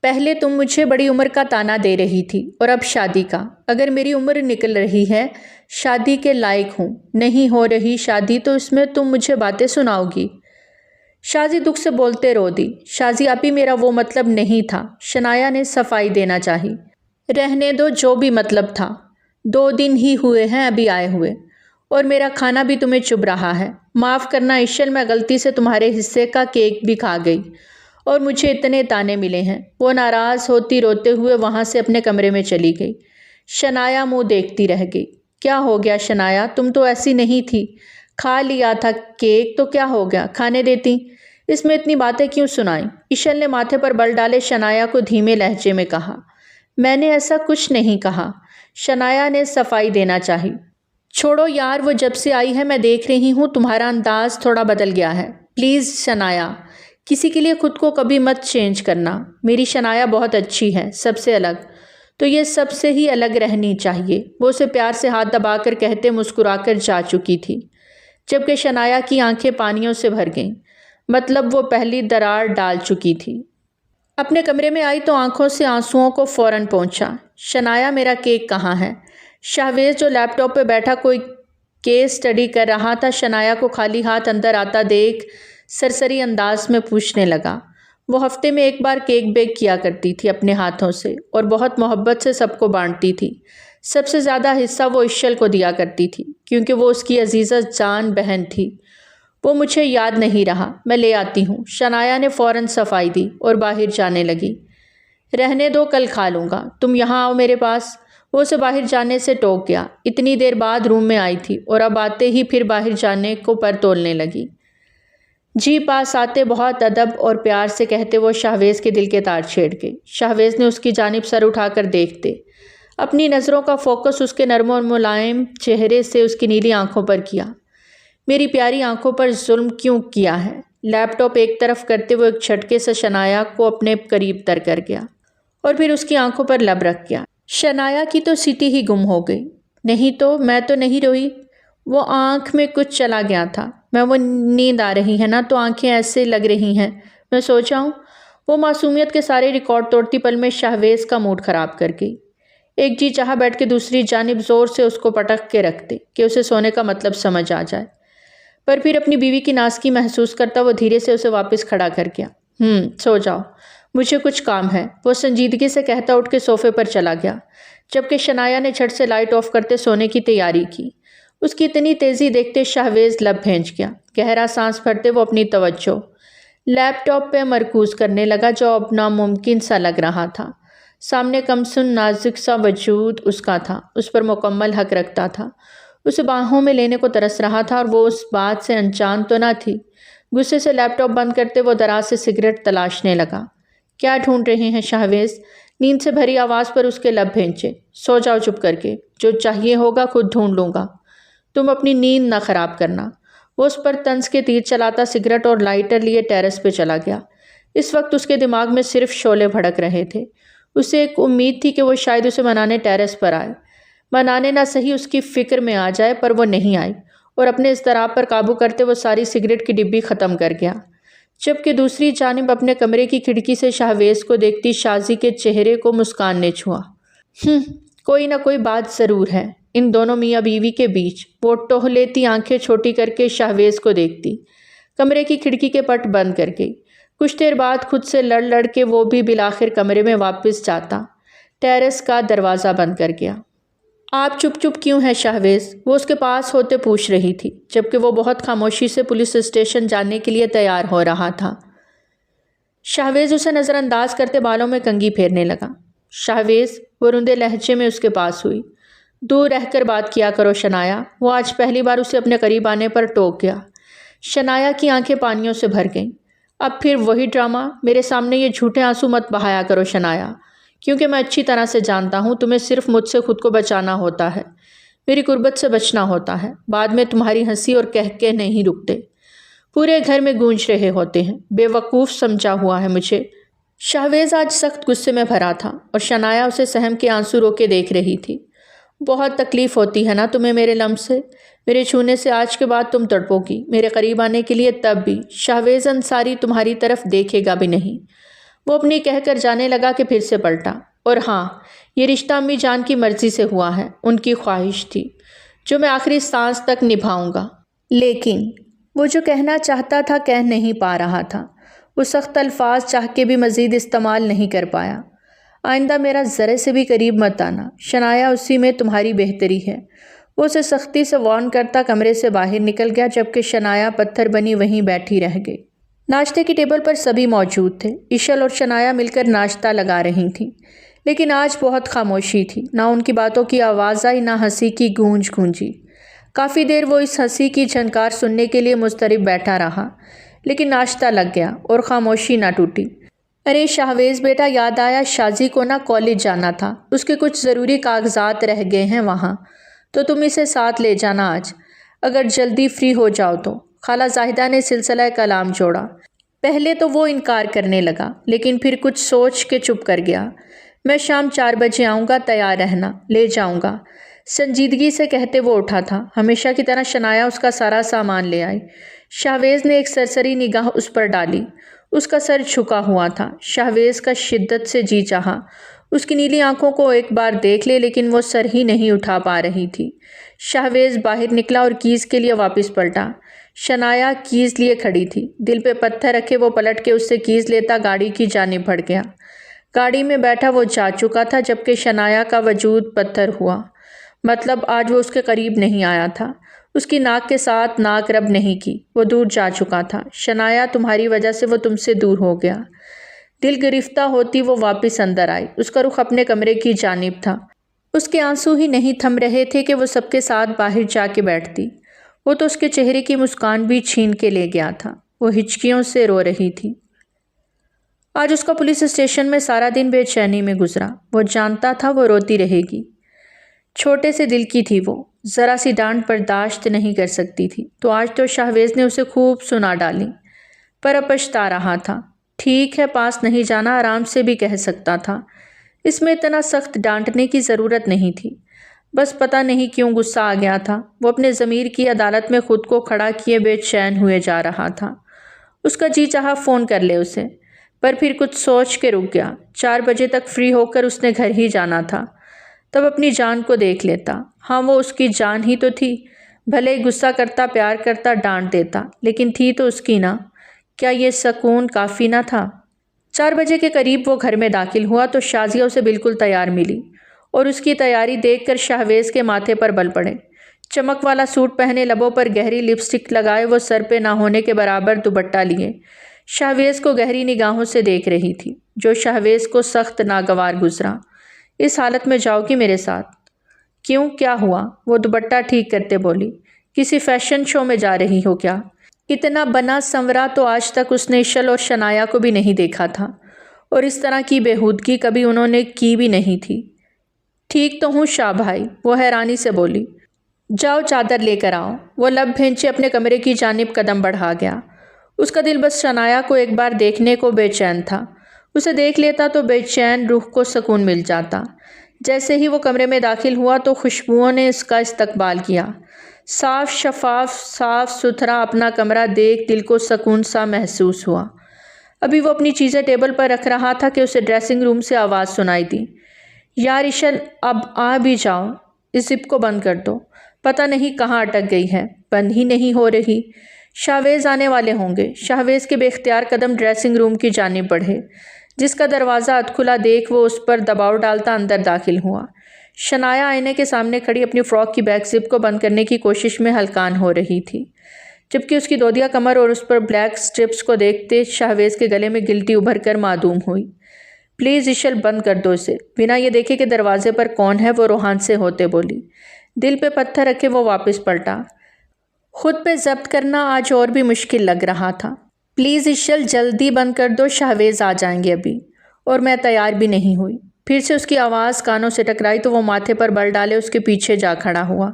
پہلے تم مجھے بڑی عمر کا طعنہ دے رہی تھی اور اب شادی کا۔ اگر میری عمر نکل رہی ہے، شادی کے لائق ہوں، نہیں ہو رہی شادی تو اس میں تم مجھے باتیں سناؤ گی؟ شازی دکھ سے بولتے رو دی۔ شازی آپی، میرا وہ مطلب نہیں تھا، شنایا نے صفائی دینا چاہی۔ رہنے دو، جو بھی مطلب تھا، 2 دن ہی ہوئے ہیں ابھی آئے ہوئے، اور میرا کھانا بھی تمہیں چبھ رہا ہے۔ معاف کرنا اشل، میں غلطی سے تمہارے حصے کا کیک بھی کھا گئی اور مجھے اتنے طعنے ملے ہیں۔ وہ ناراض ہوتی روتے ہوئے وہاں سے اپنے کمرے میں چلی گئی۔ شنایا منہ دیکھتی رہ گئی۔ کیا ہو گیا شنایا، تم تو ایسی نہیں تھی، کھا لیا تھا کیک تو کیا ہو گیا، کھانے دیتی، اس میں اتنی باتیں کیوں سنائیں؟ اشل نے ماتھے پر بل ڈالے شنایا کو دھیمے لہجے میں کہا۔ میں نے ایسا کچھ نہیں کہا، شنایا نے صفائی دینا چاہی۔ چھوڑو یار، وہ جب سے آئی ہے میں دیکھ رہی ہوں تمہارا انداز تھوڑا بدل گیا ہے۔ پلیز شنایا، کسی کے لیے خود کو کبھی مت چینج کرنا۔ میری شنایا بہت اچھی ہے، سب سے الگ، تو یہ سب سے ہی الگ رہنی چاہیے۔ وہ اسے پیار سے ہاتھ دبا کر کہتے مسکرا کر جا چکی تھی، جبکہ شنایا کی آنکھیں پانیوں سے بھر گئیں، مطلب وہ پہلی درار ڈال چکی تھی۔ اپنے کمرے میں آئی تو آنکھوں سے آنسوؤں کو فوراً پہنچا۔ شنایا، میرا کیک کہاں ہے؟ شاہویز جو لیپ ٹاپ پہ بیٹھا کوئی کیس اسٹڈی کر رہا تھا، شنایا کو خالی ہاتھ اندر آتا دیکھ سرسری انداز میں پوچھنے لگا۔ وہ ہفتے میں ایک بار کیک بیک کیا کرتی تھی اپنے ہاتھوں سے، اور بہت محبت سے سب کو بانٹتی تھی۔ سب سے زیادہ حصہ وہ اشل کو دیا کرتی تھی، کیونکہ وہ اس کی عزیزہ جان بہن تھی۔ وہ مجھے یاد نہیں رہا، میں لے آتی ہوں۔ شنایا نے فوراً صفائی دی اور باہر جانے لگی۔ رہنے دو، کل کھا لوں گا، تم یہاں آؤ میرے پاس۔ وہ اسے باہر جانے سے ٹوک گیا۔ اتنی دیر بعد روم میں آئی تھی اور اب آتے ہی پھر باہر جانے کو پر تولنے لگی۔ جی پاس آتے بہت ادب اور پیار سے کہتے وہ شاہویز کے دل کے تار چھیڑ گئی۔ شاہویز نے اس کی جانب سر اٹھا کر دیکھتے اپنی نظروں کا فوکس اس کے نرم اور ملائم چہرے سے اس کی نیلی آنکھوں پر کیا۔ میری پیاری آنکھوں پر ظلم کیوں کیا ہے؟ لیپ ٹاپ ایک طرف کرتے وہ ایک جھٹکے سے شنایا کو اپنے قریب تر کر گیا اور پھر اس کی آنکھوں پر لب رکھ گیا۔ شنایا کی تو سیٹی ہی گم ہو گئی۔ نہیں تو میں تو نہیں روئی، وہ آنکھ میں کچھ چلا گیا تھا۔ میں وہ نیند آ رہی ہے نا تو آنکھیں ایسے لگ رہی ہیں، میں سو جاؤں؟ وہ معصومیت کے سارے ریکارڈ توڑتی پل میں شاہویز کا موڈ خراب کر گئی۔ ایک جی چاہا بیٹھ کے دوسری جانب زور سے اس کو پٹک کے رکھتے کہ اسے سونے کا مطلب سمجھ آ جائے، پر پھر اپنی بیوی کی نازکی محسوس کرتا وہ دھیرے سے اسے واپس کھڑا کر گیا۔ سو جاؤ، مجھے کچھ کام ہے، وہ سنجیدگی سے کہتا اٹھ کے صوفے پر چلا گیا، جبکہ شنایا نے جھٹ سے لائٹ آف کرتے سونے کی تیاری کی۔ اس کی اتنی تیزی دیکھتے شاہویز لب بھینچ گیا۔ گہرا سانس بھرتے وہ اپنی توجہ لیپ ٹاپ پہ مرکوز کرنے لگا، جو اب ناممکن سا لگ رہا تھا۔ سامنے کمسن نازک سا وجود اس کا تھا، اس پر مکمل حق رکھتا تھا، اسے باہوں میں لینے کو ترس رہا تھا، اور وہ اس بات سے انجان تو نہ تھی۔ غصے سے لیپ ٹاپ بند کرتے وہ دراز سے سگریٹ تلاشنے لگا۔ کیا ڈھونڈ رہے ہیں شاہویز؟ نیند سے بھری آواز پر اس کے لب بھینچے۔ سو جاؤ چپ کر کے، جو چاہیے ہوگا خود ڈھونڈ لوں گا، تم اپنی نیند نہ خراب کرنا۔ وہ اس پر طنز کے تیر چلاتا سگریٹ اور لائٹر لیے ٹیرس پہ چلا گیا۔ اس وقت اس کے دماغ میں صرف شعلے بھڑک رہے تھے۔ اسے ایک امید تھی کہ وہ شاید اسے منانے ٹیرس پر آئے، منانے نہ صحیح اس کی فکر میں آ جائے، پر وہ نہیں آئی، اور اپنے اضطراب پر قابو کرتے وہ ساری سگریٹ کی ڈبی ختم کر گیا، جبکہ دوسری جانب اپنے کمرے کی کھڑکی سے شاہویز کو دیکھتی شازی کے چہرے کو مسکان نے چھوا۔ کوئی نہ کوئی بات ضرور ہے ان دونوں میاں بیوی کے بیچ، وہ ٹوہ لیتی آنکھیں چھوٹی کر کے شاہویز کو دیکھتی، کمرے کی کھڑکی کے پٹ بند کر گئی۔ کچھ دیر بعد خود سے لڑ لڑ کے وہ بھی بالآخر کمرے میں واپس جاتا ٹیرس کا دروازہ بند کر گیا۔ آپ چپ چپ کیوں ہیں شاہویز؟ وہ اس کے پاس ہوتے پوچھ رہی تھی، جبکہ وہ بہت خاموشی سے پولیس اسٹیشن جانے کے لیے تیار ہو رہا تھا۔ شاہویز اسے نظر انداز کرتے بالوں میں کنگھی پھیرنے لگا۔ شاہویز، وہ رندے لہجے میں اس کے پاس ہوئی، دور رہ کر بات کیا کرو شنایا۔ وہ آج پہلی بار اسے اپنے قریب آنے پر ٹوک گیا۔ شنایا کی آنکھیں پانیوں سے بھر گئیں۔ اب پھر وہی ڈرامہ؟ میرے سامنے یہ جھوٹے آنسو مت بہایا کرو شنایا، کیونکہ میں اچھی طرح سے جانتا ہوں تمہیں صرف مجھ سے خود کو بچانا ہوتا ہے، میری قربت سے بچنا ہوتا ہے، بعد میں تمہاری ہنسی اور کہکے نہیں رکتے، پورے گھر میں گونج رہے ہوتے ہیں۔ بے وقوف سمجھا ہوا ہے مجھے۔ شاہویز آج سخت غصے میں بھرا تھا اور شنایا اسے سہم کے آنسو رو کے دیکھ رہی تھی۔ بہت تکلیف ہوتی ہے نا تمہیں میرے لمس سے، میرے چھونے سے؟ آج کے بعد تم تڑپو گی میرے قریب آنے کے لیے، تب بھی شاہویز انصاری تمہاری طرف دیکھے گا بھی نہیں۔ وہ اپنی کہہ کر جانے لگا کہ پھر سے پلٹا، اور ہاں، یہ رشتہ امی جان کی مرضی سے ہوا ہے، ان کی خواہش تھی، جو میں آخری سانس تک نبھاؤں گا۔ لیکن وہ جو کہنا چاہتا تھا کہہ نہیں پا رہا تھا، وہ سخت الفاظ چاہ کے بھی مزید استعمال نہیں کر پایا۔ آئندہ میرا ذرے سے بھی قریب مت آنا شنایا، اسی میں تمہاری بہتری ہے۔ وہ اسے سختی سے وارن کرتا کمرے سے باہر نکل گیا، جبکہ شنایا پتھر بنی وہیں بیٹھی رہ گئی۔ ناشتے کی ٹیبل پر سبھی موجود تھے۔ اشل اور شنایا مل کر ناشتہ لگا رہی تھیں، لیکن آج بہت خاموشی تھی، نہ ان کی باتوں کی آواز آئی، نہ ہنسی کی گونج گونجی۔ کافی دیر وہ اس ہنسی کی جھنکار سننے کے لیے مضطرب بیٹھا رہا، لیکن ناشتہ لگ گیا اور خاموشی نہ ٹوٹی۔ ارے شاہویز بیٹا، یاد آیا شازی کو نہ کالج جانا تھا، اس کے کچھ ضروری کاغذات رہ گئے ہیں وہاں، تو تم اسے ساتھ لے جانا آج، اگر جلدی فری ہو جاؤ تو۔ خالہ زاہدہ نے سلسلہ کلام جوڑا۔ پہلے تو وہ انکار کرنے لگا، لیکن پھر کچھ سوچ کے چپ کر گیا۔ میں شام 4 بجے آؤں گا، تیار رہنا، لے جاؤں گا، سنجیدگی سے کہتے وہ اٹھا تھا۔ ہمیشہ کی طرح شنایا اس کا سارا سامان لے آئی۔ شاہویز نے ایک سرسری نگاہ اس پر ڈالی۔ اس کا سر جھکا ہوا تھا۔ شاہویز کا شدت سے جی چاہا اس کی نیلی آنکھوں کو ایک بار دیکھ لے، لیکن وہ سر ہی نہیں اٹھا پا رہی تھی۔ شاہویز باہر نکلا اور کیز کے لیے واپس پلٹا۔ شنایا کیز لیے کھڑی تھی، دل پہ پتھر رکھے وہ پلٹ کے اس سے کیز لیتا گاڑی کی جانب بڑھ گیا۔ گاڑی میں بیٹھا وہ جا چکا تھا، جبکہ شنایا کا وجود پتھر ہوا۔ مطلب آج وہ اس کے قریب نہیں آیا تھا، اس کی ناک کے ساتھ ناک رب نہیں کی، وہ دور جا چکا تھا۔ شنایا، تمہاری وجہ سے وہ تم سے دور ہو گیا۔ دل گرفتہ ہوتی وہ واپس اندر آئی۔ اس کا رخ اپنے کمرے کی جانب تھا۔ اس کے آنسو ہی نہیں تھم رہے تھے کہ وہ سب کے ساتھ باہر جا کے بیٹھتی۔ وہ تو اس کے چہرے کی مسکان بھی چھین کے لے گیا تھا۔ وہ ہچکیوں سے رو رہی تھی۔ آج اس کا پولیس اسٹیشن میں سارا دن بے چینی میں گزرا۔ وہ جانتا تھا وہ روتی رہے گی۔ چھوٹے سے دل کی تھی وہ، ذرا سی ڈانٹ برداشت نہیں کر سکتی تھی، تو آج تو شاہویز نے اسے خوب سنا ڈالی، پر اب پچھتا رہا تھا۔ ٹھیک ہے، پاس نہیں جانا، آرام سے بھی کہہ سکتا تھا۔ اس میں اتنا سخت ڈانٹنے کی ضرورت نہیں تھی، بس پتہ نہیں کیوں غصہ آ گیا تھا۔ وہ اپنے ضمیر کی عدالت میں خود کو کھڑا کیے بے چین ہوئے جا رہا تھا۔ اس کا جی چاہا فون کر لے اسے، پر پھر کچھ سوچ کے رک گیا۔ 4 بجے تک فری ہو کر اس نے گھر ہی جانا تھا، تب اپنی جان کو دیکھ لیتا۔ ہاں، وہ اس کی جان ہی تو تھی، بھلے ہی غصہ کرتا، پیار کرتا، ڈانٹ دیتا، لیکن تھی تو اس کی نا۔ کیا یہ سکون کافی نہ تھا؟ 4 بجے کے قریب وہ گھر میں داخل ہوا تو شازیہ اسے بالکل تیار ملی، اور اس کی تیاری دیکھ کر شاہویز کے ماتھے پر بل پڑے۔ چمک والا سوٹ پہنے، لبوں پر گہری لپسٹک لگائے، وہ سر پہ نہ ہونے کے برابر دوپٹہ لیے شاہویز کو گہری نگاہوں سے دیکھ رہی تھی، جو شاہویز کو سخت ناگوار گزرا۔ اس حالت میں جاؤ گی میرے ساتھ؟ کیوں، کیا ہوا؟ وہ دوپٹہ ٹھیک کرتے بولی۔ کسی فیشن شو میں جا رہی ہو کیا؟ اتنا بنا سنورا تو آج تک اس نے اشل اور شنایا کو بھی نہیں دیکھا تھا، اور اس طرح کی بےہودگی کبھی انہوں نے کی بھی نہیں تھی۔ ٹھیک تو ہوں شاہ بھائی، وہ حیرانی سے بولی۔ جاؤ چادر لے کر آؤ۔ وہ لب بھینچے اپنے کمرے کی جانب قدم بڑھا گیا۔ اس کا دل بس شنایا کو ایک بار دیکھنے کو بے چین تھا۔ اسے دیکھ لیتا تو بے چین روح کو سکون مل جاتا۔ جیسے ہی وہ کمرے میں داخل ہوا تو خوشبوؤں نے اس کا استقبال کیا۔ صاف شفاف، صاف ستھرا اپنا کمرہ دیکھ دل کو سکون سا محسوس ہوا۔ ابھی وہ اپنی چیزیں ٹیبل پر رکھ رہا تھا کہ اسے ڈریسنگ روم سے آواز سنائی دی۔ یار اشل، اب آ بھی جاؤ، اس زپ کو بند کر دو، پتہ نہیں کہاں اٹک گئی ہے، بند ہی نہیں ہو رہی۔ شاہویز آنے والے ہوں گے۔ شاہویز کے بے اختیار قدم ڈریسنگ روم کی جانب بڑھے، جس کا دروازہ ادکھلا دیکھ وہ اس پر دباؤ ڈالتا اندر داخل ہوا۔ شنایا آئینے کے سامنے کھڑی اپنی فراک کی بیک زپ کو بند کرنے کی کوشش میں ہلکان ہو رہی تھی، جبکہ اس کی دودیا کمر اور اس پر بلیک سٹرپس کو دیکھتے شاہویز کے گلے میں گلٹی ابھر کر معدوم ہوئی۔ پلیز اشل، بند کر دو اسے، بنا یہ دیکھے کہ دروازے پر کون ہے، وہ روحان سے ہوتے بولی۔ دل پہ پتھر رکھے وہ واپس پلٹا۔ خود پہ ضبط کرنا آج اور بھی مشکل لگ رہا تھا۔ پلیز اشل، جلدی بند کر دو، شاہویز آ جائیں گے ابھی، اور میں تیار بھی نہیں ہوئی۔ پھر سے اس کی آواز کانوں سے ٹکرائی تو وہ ماتھے پر بل ڈالے اس کے پیچھے جا کھڑا ہوا۔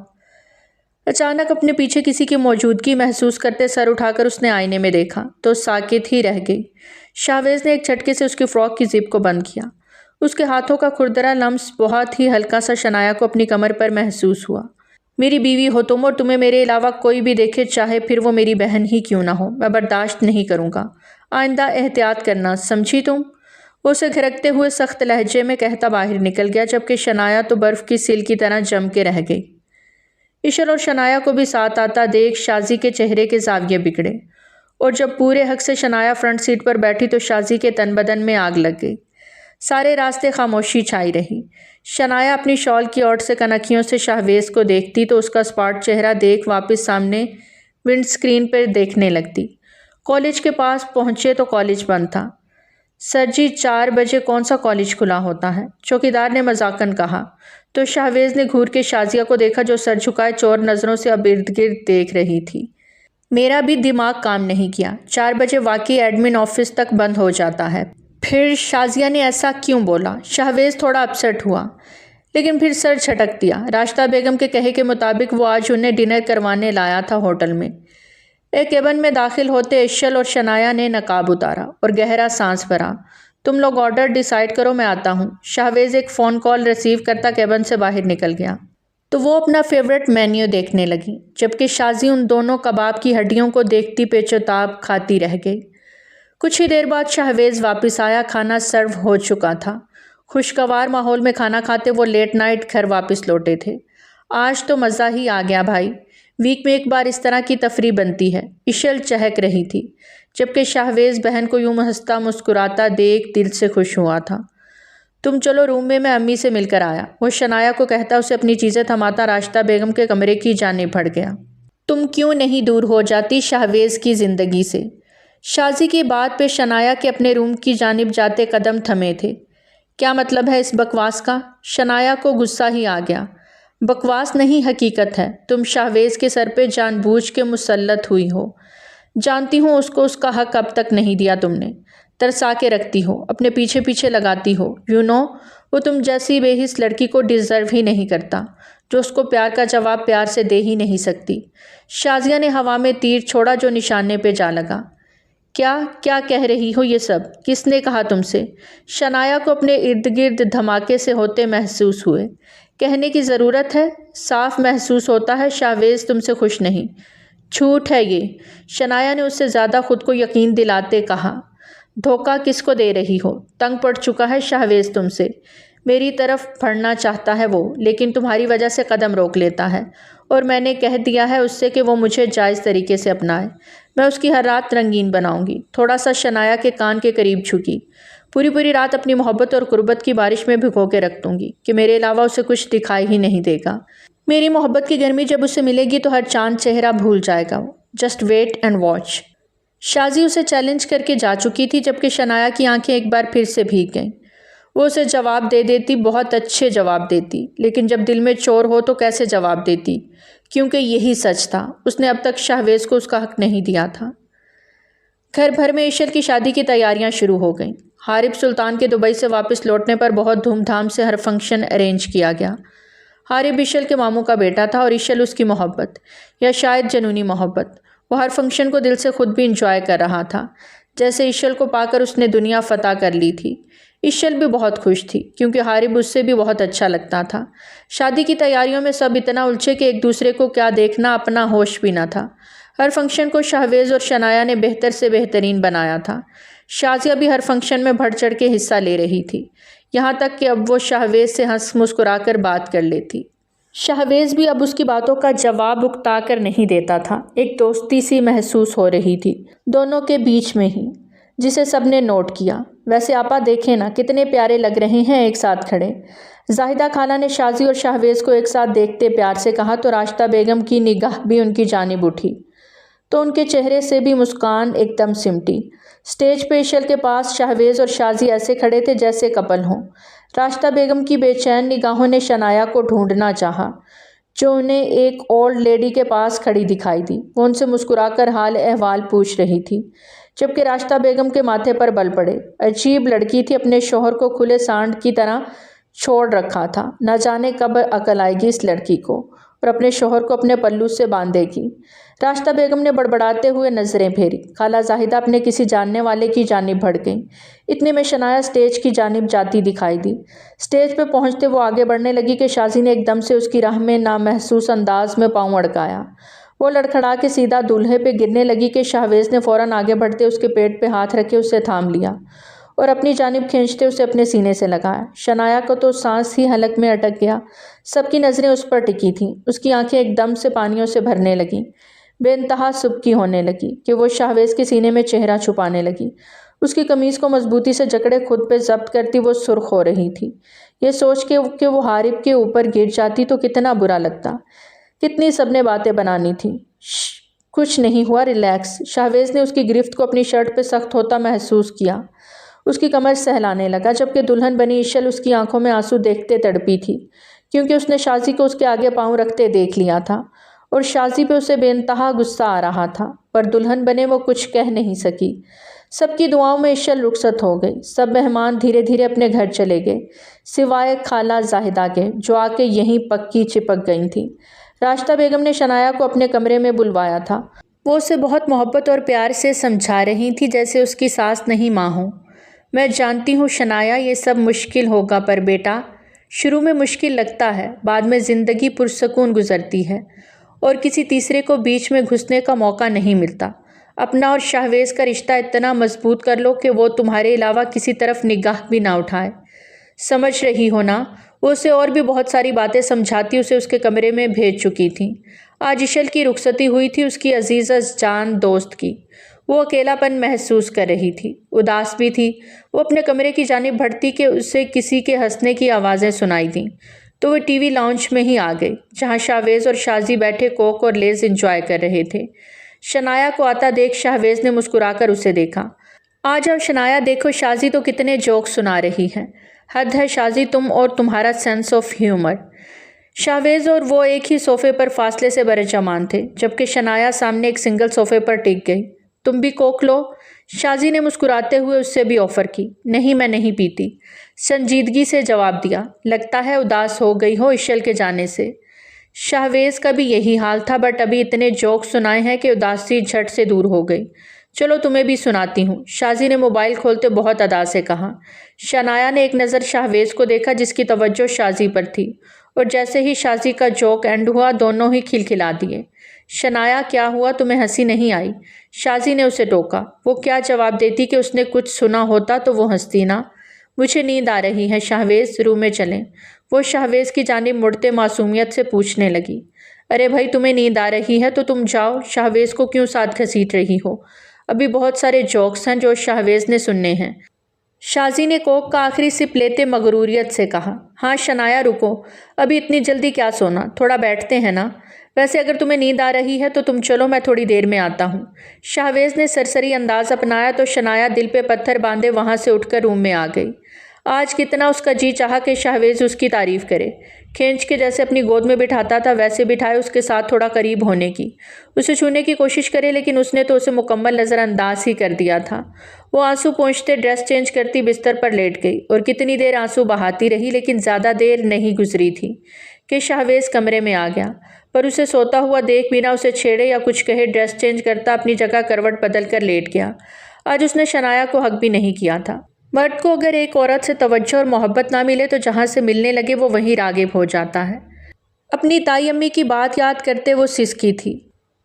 اچانک اپنے پیچھے کسی کی موجودگی محسوس کرتے سر اٹھا کر اس نے آئینے میں دیکھا تو ساکت ہی رہ گئی۔ شاہویز نے ایک جھٹکے سے اس کی فراک کی زپ کو بند کیا۔ اس کے ہاتھوں کا کھردرا لمس بہت ہی ہلکا سا شنایا کو اپنی کمر پر محسوس ہوا۔ میری بیوی ہو تم، اور تمہیں میرے علاوہ کوئی بھی دیکھے، چاہے پھر وہ میری بہن ہی کیوں نہ ہو، میں برداشت نہیں کروں گا۔ آئندہ احتیاط کرنا، سمجھی تم؟ وہ اسے گھرکتے ہوئے سخت لہجے میں کہتا باہر نکل گیا، جبکہ شنایا تو برف کی سیل کی طرح جم کے رہ گئی۔ اشل اور شنایا کو بھی ساتھ آتا دیکھ شازی کے چہرے کے زاویے بگڑے، اور جب پورے حق سے شنایا فرنٹ سیٹ پر بیٹھی تو شازی کے تن بدن میں آگ لگ گئی۔ سارے راستے خاموشی چھائی رہی۔ شنایا اپنی شال کی اوٹ سے کنکھیوں سے شاہویز کو دیکھتی تو اس کا اسپاٹ چہرہ دیکھ واپس سامنے ونڈ اسکرین پر دیکھنے لگتی۔ کالج کے پاس پہنچے تو کالج بند تھا۔ سر جی، 4 بجے کون سا کالج کھلا ہوتا ہے؟ چوکیدار نے مذاقن کہا تو شاہویز نے گھور کے شازیہ کو دیکھا جو سر جھکائے چور نظروں سے اب ارد گرد دیکھ رہی تھی۔ میرا بھی دماغ کام نہیں کیا، 4 بجے واقعی ایڈمن آفس تک بند ہو جاتا ہے۔ پھر شازیہ نے ایسا کیوں بولا؟ شاہویز تھوڑا اپسٹ ہوا۔ لیکن پھر سر چھٹک دیا۔ راشدہ بیگم کے کہے کے مطابق وہ آج انہیں ڈنر کروانے لایا تھا ہوٹل میں۔ ایک کیبن میں داخل ہوتے اشل اور شنایا نے نقاب اتارا اور گہرا سانس بھرا۔ تم لوگ آرڈر ڈیسائیڈ کرو، میں آتا ہوں۔ شاہویز ایک فون کال ریسیو کرتا کیبن سے باہر نکل گیا تو وہ اپنا فیورٹ مینیو دیکھنے لگی، جبکہ شازی ان دونوں کباب کی ہڈیوں کو دیکھتی پیچوتاب کھاتی رہ گئی۔ کچھ ہی دیر بعد شاہویز واپس آیا۔ کھانا سرو ہو چکا تھا۔ خوشگوار ماحول میں کھانا کھاتے وہ لیٹ نائٹ گھر واپس لوٹے تھے۔ آج تو مزہ ہی آ گیا بھائی، ویک میں ایک بار اس طرح کی تفریح بنتی ہے، اشل چہک رہی تھی، جبکہ شاہویز بہن کو یوں ہنستا مسکراتا دیکھ دل سے خوش ہوا تھا۔ تم چلو روم میں امی سے مل کر آیا، وہ شنایا کو کہتا اسے اپنی چیزیں تھماتا راشدہ بیگم کے کمرے کی جانب بڑھ گیا۔ تم کیوں نہیں دور ہو جاتی شاہویز کی زندگی سے؟ شازی کی بات پہ شنایا کے اپنے روم کی جانب جاتے قدم تھمے تھے۔ کیا مطلب ہے اس بکواس کا؟ شنایا کو غصہ ہی آ گیا۔ بکواس نہیں، حقیقت ہے۔ تم شاہویز کے سر پہ جان بوجھ کے مسلط ہوئی ہو۔ جانتی ہوں اس کو اس کا حق اب تک نہیں دیا تم نے۔ ترسا کے رکھتی ہو، اپنے پیچھے پیچھے لگاتی ہو۔ وہ تم جیسی بے حس لڑکی کو ڈیزرو ہی نہیں کرتا، جو اس کو پیار کا جواب پیار سے دے ہی نہیں سکتی۔ شازیہ نے ہوا میں تیر چھوڑا جو نشانے پہ جا لگا۔ کیا کہہ رہی ہو یہ سب؟ کس نے کہا تم سے؟ شنایا کو اپنے ارد گرد دھماکے سے ہوتے محسوس ہوئے۔ کہنے کی ضرورت ہے؟ صاف محسوس ہوتا ہے شاہویز تم سے خوش نہیں۔ جھوٹ ہے یہ، شنایا نے اس سے زیادہ خود کو یقین دلاتے کہا۔ دھوکہ کس کو دے رہی ہو؟ تنگ پڑ چکا ہے شاہویز تم سے۔ میری طرف بڑھنا چاہتا ہے وہ، لیکن تمہاری وجہ سے قدم روک لیتا ہے، اور میں نے کہہ دیا ہے اس سے کہ وہ مجھے جائز طریقے سے اپنائے۔ میں اس کی ہر رات رنگین بناؤں گی۔ تھوڑا سا شنایا کے کان کے قریب جھکی۔ پوری رات اپنی محبت اور قربت کی بارش میں بھگو کے رکھ دوں گی کہ میرے علاوہ اسے کچھ دکھائی ہی نہیں دے گا۔ میری محبت کی گرمی جب اسے ملے گی تو ہر چاند چہرہ بھول جائے گا وہ۔ Just wait and watch. Shazi اسے چیلنج کر کے جا چکی تھی، جبکہ شنایا کی آنکھیں ایک بار پھر سے بھیگ گئیں۔ وہ اسے جواب دے دیتی، بہت اچھے جواب دیتی، لیکن جب دل میں چور ہو تو کیسے جواب دیتی؟ کیونکہ یہی سچ تھا، اس نے اب تک شاہویز کو اس کا حق نہیں دیا تھا۔ گھر بھر میں اشل کی شادی کی تیاریاں شروع ہو گئیں۔ حارب سلطان کے دبئی سے واپس لوٹنے پر بہت دھوم دھام سے ہر فنکشن ارینج کیا گیا۔ حارب اشل کے ماموں کا بیٹا تھا اور اشل اس کی محبت، یا شاید جنونی محبت۔ وہ ہر فنکشن کو دل سے خود بھی انجوائے کر رہا تھا، جیسے اشل کو پا کر اس نے دنیا فتح کر لی تھی۔ اشل بھی بہت خوش تھی، کیونکہ حارب اس سے بھی بہت اچھا لگتا تھا۔ شادی کی تیاریوں میں سب اتنا الجھے کہ ایک دوسرے کو کیا دیکھنا اپنا ہوش بھی نہ تھا۔ ہر فنکشن کو شاہویز اور شنایا نے بہتر سے بہترین بنایا تھا۔ شازیہ بھی ہر فنکشن میں بڑھ چڑھ کے حصہ لے رہی تھی، یہاں تک کہ اب وہ شاہویز سے ہنس مسکرا کر بات کر لیتی۔ شاہویز بھی اب اس کی باتوں کا جواب اکتا کر نہیں دیتا تھا۔ ایک دوستی سی محسوس ہو رہی تھی دونوں کے بیچ میں ہی، جسے سب نے نوٹ کیا۔ ویسے آپا دیکھیں نا، کتنے پیارے لگ رہے ہیں ایک ساتھ کھڑے۔ زاہدہ خالہ نے شازی اور شاہویز کو ایک ساتھ دیکھتے پیار سے کہا تو راشدہ بیگم کی نگاہ بھی ان کی جانب اٹھی تو ان کے چہرے سے بھی مسکان ایک دم سمٹی۔ اسٹیج پہ اشل کے پاس شاہویز اور شازی ایسے کھڑے تھے جیسے کپل ہوں۔ راشدہ بیگم کی بے چین نگاہوں نے شنایا کو ڈھونڈنا چاہا، جو انہیں ایک اولڈ لیڈی کے پاس کھڑی دکھائی دی۔ وہ ان سے مسکرا کر حال احوال پوچھ رہی تھی، جبکہ راشدہ بیگم کے ماتھے پر بل پڑے۔ عجیب لڑکی تھی، اپنے شوہر کو کھلے سانڈ کی طرح چھوڑ رکھا تھا۔ نہ جانے کب عقل آئے گی اس لڑکی کو اور اپنے شوہر کو اپنے پلو سے باندھے گی۔ راشدہ بیگم نے بڑبڑاتے ہوئے نظریں پھیری۔ خالہ زاہدہ اپنے کسی جاننے والے کی جانب بڑھ گئیں۔ اتنے میں شنایا اسٹیج کی جانب جاتی دکھائی دی۔ اسٹیج پہ پہنچتے وہ آگے بڑھنے لگی کہ شازی نے ایک دم سے اس کی راہ میں نامحسوس انداز میں پاؤں اڑکایا۔ وہ لڑکھڑا کے سیدھا دولہے پہ گرنے لگی کہ شاہویز نے فوراً آگے بڑھتے اس کے پیٹ پہ ہاتھ رکھے اسے تھام لیا اور اپنی جانب کھینچتے اسے اپنے سینے سے لگایا۔ شنایا کو تو سانس ہی حلق میں اٹک گیا۔ سب کی نظریں اس پر ٹکی تھیں۔ اس کی آنکھیں ایک دم سے پانیوں سے بھرنے لگیں، بے انتہا سبکی ہونے لگی کہ وہ شاہویز کے سینے میں چہرہ چھپانے لگی۔ اس کی قمیض کو مضبوطی سے جکڑے خود پہ ضبط کرتی وہ سرخ ہو رہی تھی، یہ سوچ کے کہ وہ حارب کے اوپر گر جاتی تو کتنا برا لگتا۔ کتنی سب نے باتیں بنانی تھیں۔ کچھ نہیں ہوا، ریلیکس۔ شاہویز نے اس کی گرفت کو اپنی شرٹ پہ سخت ہوتا محسوس کیا۔ اس کی کمر سہلانے لگا، جبکہ دلہن بنی اشل اس کی آنکھوں میں آنسو دیکھتے تڑپی تھی، کیونکہ اس نے شازی کو اس کے آگے پاؤں رکھتے دیکھ لیا تھا اور شازی پہ اسے بے انتہا غصہ آ رہا تھا، پر دلہن بنے وہ کچھ کہہ نہیں سکی۔ سب کی دعاؤں میں عشل رخصت ہو گئی۔ سب مہمان دھیرے دھیرے اپنے گھر چلے گئے، سوائے خالہ زاہدہ کے، جو آ کے یہیں پکی چپک گئی تھیں۔ راشدہ بیگم نے شنایا کو اپنے کمرے میں بلوایا تھا۔ وہ اسے بہت محبت اور پیار سے سمجھا رہی تھی جیسے اس کی ساس نہیں ماں ہو۔ میں جانتی ہوں شنایا یہ سب مشکل ہوگا، پر بیٹا شروع میں مشکل لگتا ہے، بعد میں زندگی پرسکون گزرتی ہے اور کسی تیسرے کو بیچ میں گھسنے کا موقع نہیں ملتا۔ اپنا اور شہویز کا رشتہ اتنا مضبوط کر لو کہ وہ تمہارے علاوہ کسی طرف نگاہ بھی نہ اٹھائے۔ سمجھ رہی ہو نا؟ وہ اسے اور بھی بہت ساری باتیں سمجھاتی اسے اس کے کمرے میں بھیج چکی تھیں۔ آج عشل کی رخصتی ہوئی تھی، اس کی عزیز جان دوست کی۔ وہ اکیلا پن محسوس کر رہی تھی، اداس بھی تھی۔ وہ اپنے کمرے کی جانب بڑھتی کہ اسے کسی کے ہنسنے کی آوازیں سنائی دیں، تو وہ ٹی وی لاؤنج میں ہی آ گئی، جہاں شہویز اور شازی بیٹھے کوک اور لیز انجوائے کر رہے تھے۔ شنایا کو آتا دیکھ شہویز نے مسکرا کر اسے دیکھا۔ آج اب شنایا دیکھو شازی تو کتنے جوک سنا رہی ہے۔ حد ہے شازی تم اور تمہارا سینس آف ہیومر۔ شہویز اور وہ ایک ہی صوفے پر فاصلے سے برجمان تھے، جبکہ شنایا سامنے ایک سنگل صوفے پر ٹک گئی۔ تم بھی کوک لو؟ شازی نے مسکراتے ہوئے اس سے بھی آفر کی۔ نہیں، میں نہیں پیتی، سنجیدگی سے جواب دیا۔ لگتا ہے اداس ہو گئی ہو عشل کے جانے سے۔ شہویز کا بھی یہی حال تھا، بٹ ابھی اتنے جوک سنائے ہیں کہ اداسی جھٹ سے دور ہو گئی۔ چلو تمہیں بھی سناتی ہوں، شازی نے موبائل کھولتے بہت ادا سے کہا۔ شنایا نے ایک نظر شہویز کو دیکھا جس کی توجہ شازی پر تھی، اور جیسے ہی شازی کا جوک اینڈ ہوا دونوں ہی کھلکھلا دیے۔ شنایا کیا ہوا، تمہیں ہنسی نہیں آئی؟ شازی نے اسے ٹوکا۔ وہ کیا جواب دیتی کہ اس نے کچھ سنا ہوتا تو وہ ہنستی نا۔ مجھے نیند آ رہی ہے شہویز، روم میں چلیں۔ وہ شہویز کی جانب مڑتے معصومیت سے پوچھنے لگی۔ ارے بھائی تمہیں نیند آ رہی ہے تو تم جاؤ، شہویز کو کیوں ساتھ گھسیٹ رہی ہو؟ ابھی بہت سارے جوکس ہیں جو شہویز نے سننے ہیں۔ شازی نے کوک کا آخری سپ لیتے مغروریت سے کہا۔ ہاں شنایا رکو، ابھی اتنی جلدی کیا سونا، تھوڑا بیٹھتے ہیں نا۔ ویسے اگر تمہیں نیند آ رہی ہے تو تم چلو، میں تھوڑی دیر میں آتا ہوں۔ شہویز نے سرسری انداز اپنایا تو شنایا دل پہ پتھر باندھے وہاں سے اٹھ کر روم میں آ گئی۔ آج کتنا اس کا جی چاہا کہ شہویز اس کی تعریف کرے، کھینچ کے جیسے اپنی گود میں بٹھاتا تھا ویسے بٹھائے، اس کے ساتھ تھوڑا قریب ہونے کی، اسے چھونے کی کوشش کرے، لیکن اس نے تو اسے مکمل نظر انداز ہی کر دیا تھا۔ وہ آنسو پونچھتے ڈریس چینج کرتی بستر پر لیٹ گئی اور کتنی دیر آنسو بہاتی رہی، لیکن زیادہ دیر نہیں گزری تھی کہ شہویز کمرے میں آ گیا، پر اسے سوتا ہوا دیکھ بنا اسے چھیڑے یا کچھ کہے ڈریس چینج کرتا اپنی جگہ کروٹ بدل کر لیٹ گیا۔ آج اس نے شنایا کو حق بھی نہیں کیا تھا۔ مرد کو اگر ایک عورت سے توجہ اور محبت نہ ملے تو جہاں سے ملنے لگے وہ وہیں راغب ہو جاتا ہے۔ اپنی تائی امی کی بات یاد کرتے وہ سسکی تھی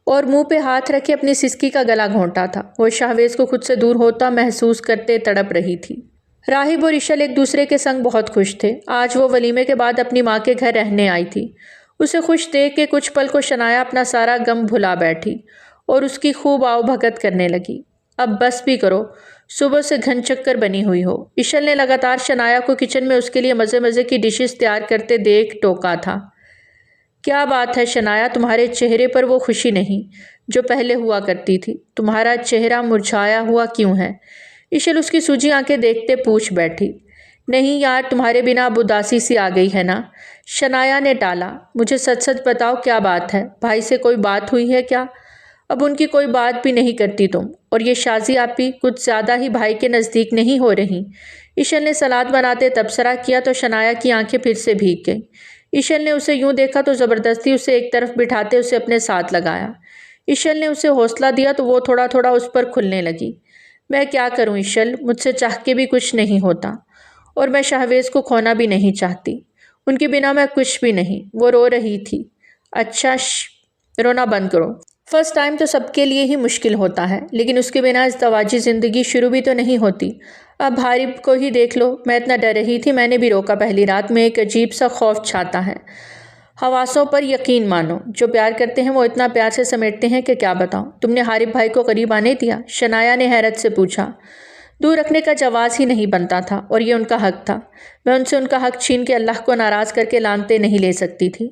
اور منہ پہ ہاتھ رکھے اپنی سسکی کا گلا گھونٹا تھا۔ وہ شہویز کو خود سے دور ہوتا محسوس کرتے تڑپ رہی تھی۔ راہب اور عشل ایک دوسرے کے سنگ بہت خوش تھے۔ آج وہ ولیمے کے بعد اپنی ماں کے گھر رہنے آئی تھی۔ اسے خوش دیکھ کے کچھ پل کو شنایا اپنا سارا غم بھلا بیٹھی اور اس کی خوب آؤ بھگت کرنے لگی۔ اب بس بھی کرو، صبح سے گھن چکر بنی ہوئی ہو۔ عشل نے لگاتار شنایا کو کچن میں اس کے لیے مزے مزے کی ڈشز تیار کرتے دیکھ ٹوکا تھا۔ کیا بات ہے شنایا، تمہارے چہرے پر وہ خوشی نہیں جو پہلے ہوا کرتی تھی؟ تمہارا چہرہ مرجھایا ہوا کیوں ہے؟ عشل اس کی سوجھی آنکھیں دیکھتے پوچھ بیٹھی۔ نہیں یار، تمہارے بنا اب اداسی سی آ گئی ہے نا؟ شنایا نے ٹالا۔ مجھے سچ سچ بتاؤ کیا بات ہے؟ بھائی سے کوئی بات ہوئی ہے کیا؟ اب ان کی کوئی بات بھی نہیں کرتی تم، اور یہ شازی آپی کچھ زیادہ ہی بھائی کے نزدیک نہیں ہو رہی؟ عشل نے سلاد بناتے تبصرہ کیا تو شنایا کی آنکھیں پھر سے بھیگ گئیں۔ عشل نے اسے یوں دیکھا تو زبردستی اسے ایک طرف بٹھاتے اسے اپنے ساتھ لگایا۔ عشل نے اسے حوصلہ دیا تو وہ تھوڑا تھوڑا اس پر کھلنے لگی۔ میں کیا کروں عشل، مجھ سے چاہ کے بھی کچھ نہیں ہوتا، اور میں شہویز کو کھونا بھی نہیں چاہتی، ان کے بنا میں کچھ بھی نہیں۔ وہ رو رہی تھی۔ اچھا رونا بند کرو۔ فرسٹ ٹائم تو سب کے لیے ہی مشکل ہوتا ہے، لیکن اس کے بنا ازدواجی زندگی شروع بھی تو نہیں ہوتی۔ اب حارب کو ہی دیکھ لو، میں اتنا ڈر رہی تھی میں نے بھی روکا، پہلی رات میں ایک عجیب سا خوف چھاتا ہے۔ حواسوں پر یقین مانو، جو پیار کرتے ہیں وہ اتنا پیار سے سمیٹتے ہیں کہ کیا بتاؤں۔ تم نے حارب بھائی کو قریب آنے دیا؟ شنایا نے حیرت سے پوچھا۔ دور رکھنے کا جواز ہی نہیں بنتا تھا، اور یہ ان کا حق تھا۔ میں ان سے ان کا حق چھین کے اللہ کو ناراض کر کے لعنتیں نہیں لے سکتی تھی۔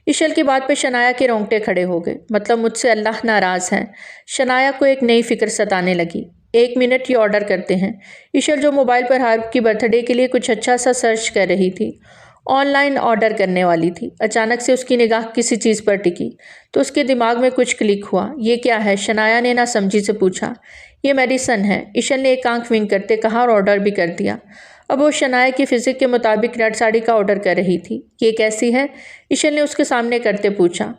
عشل کی بات پہ شنایا کے رونگٹے کھڑے ہو گئے۔ مطلب مجھ سے اللہ ناراض ہے؟ شنایا کو ایک نئی فکر ستانے لگی۔ 1 منٹ یہ آرڈر کرتے ہیں۔ عشل جو موبائل پر حارب کی برتھ ڈے کے لیے کچھ اچھا سا سرچ کر رہی تھی آن لائن آرڈر کرنے والی تھی۔ اچانک سے اس کی نگاہ کسی چیز پر ٹکی تو اس کے دماغ میں کچھ کلک ہوا۔ یہ کیا ہے؟ شنایا نے نہ سمجھی سے پوچھا۔ یہ میڈیسن ہے، ایشل نے ایک آنکھ ونک کرتے کہا اور آرڈر بھی کر دیا۔ اب وہ شنایا کی فزک کے مطابق ریڈ ساڑی کا آرڈر کر رہی تھی۔ یہ کیسی ہے؟ ایشل نے اس کے سامنے کرتے پوچھا۔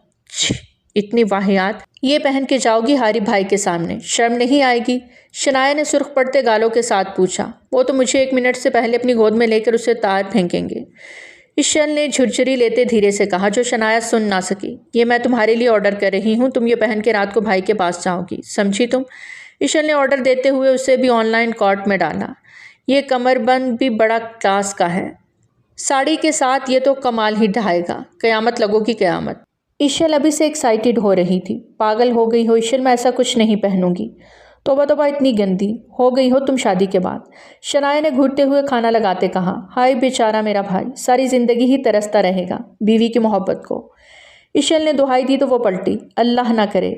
اتنی واہیات! یہ پہن کے جاؤ گی حارب بھائی کے سامنے، شرم نہیں آئے گی؟ شنایا نے سرخ پڑتے گالوں کے ساتھ پوچھا۔ وہ تو مجھے 1 منٹ سے پہلے اپنی گود میں لے کر اسے تار پھینکیں گے، ایشل نے جھرجھری لیتے دھیرے سے کہا جو شنایا سن نہ سکی۔ یہ میں تمہارے لیے آرڈر کر رہی ہوں، تم یہ پہن کے رات کو بھائی کے پاس جاؤ گی، سمجھی تم؟ ایشل نے آرڈر دیتے ہوئے اسے بھی آن لائن کارٹ میں ڈالا۔ یہ کمر بند بھی بڑا کلاس کا ہے، ساڑی کے ساتھ یہ تو کمال ہی ڈھائے گا، قیامت لگو کی قیامت۔ ایشل ابھی سے ایکسائٹڈ ہو رہی تھی۔ پاگل ہو گئی ہو ایشل، میں ایسا کچھ نہیں پہنوں گی۔ توبہ توبہ، اتنی گندی ہو گئی ہو تم شادی کے بعد، شنایا نے گھٹتے ہوئے کھانا لگاتے کہا۔ ہائے بیچارہ میرا بھائی، ساری زندگی ہی ترستا رہے گا بیوی کی محبت کو۔ ایشل نے دہائی دی تو وہ پلٹی۔ اللہ نہ کرے،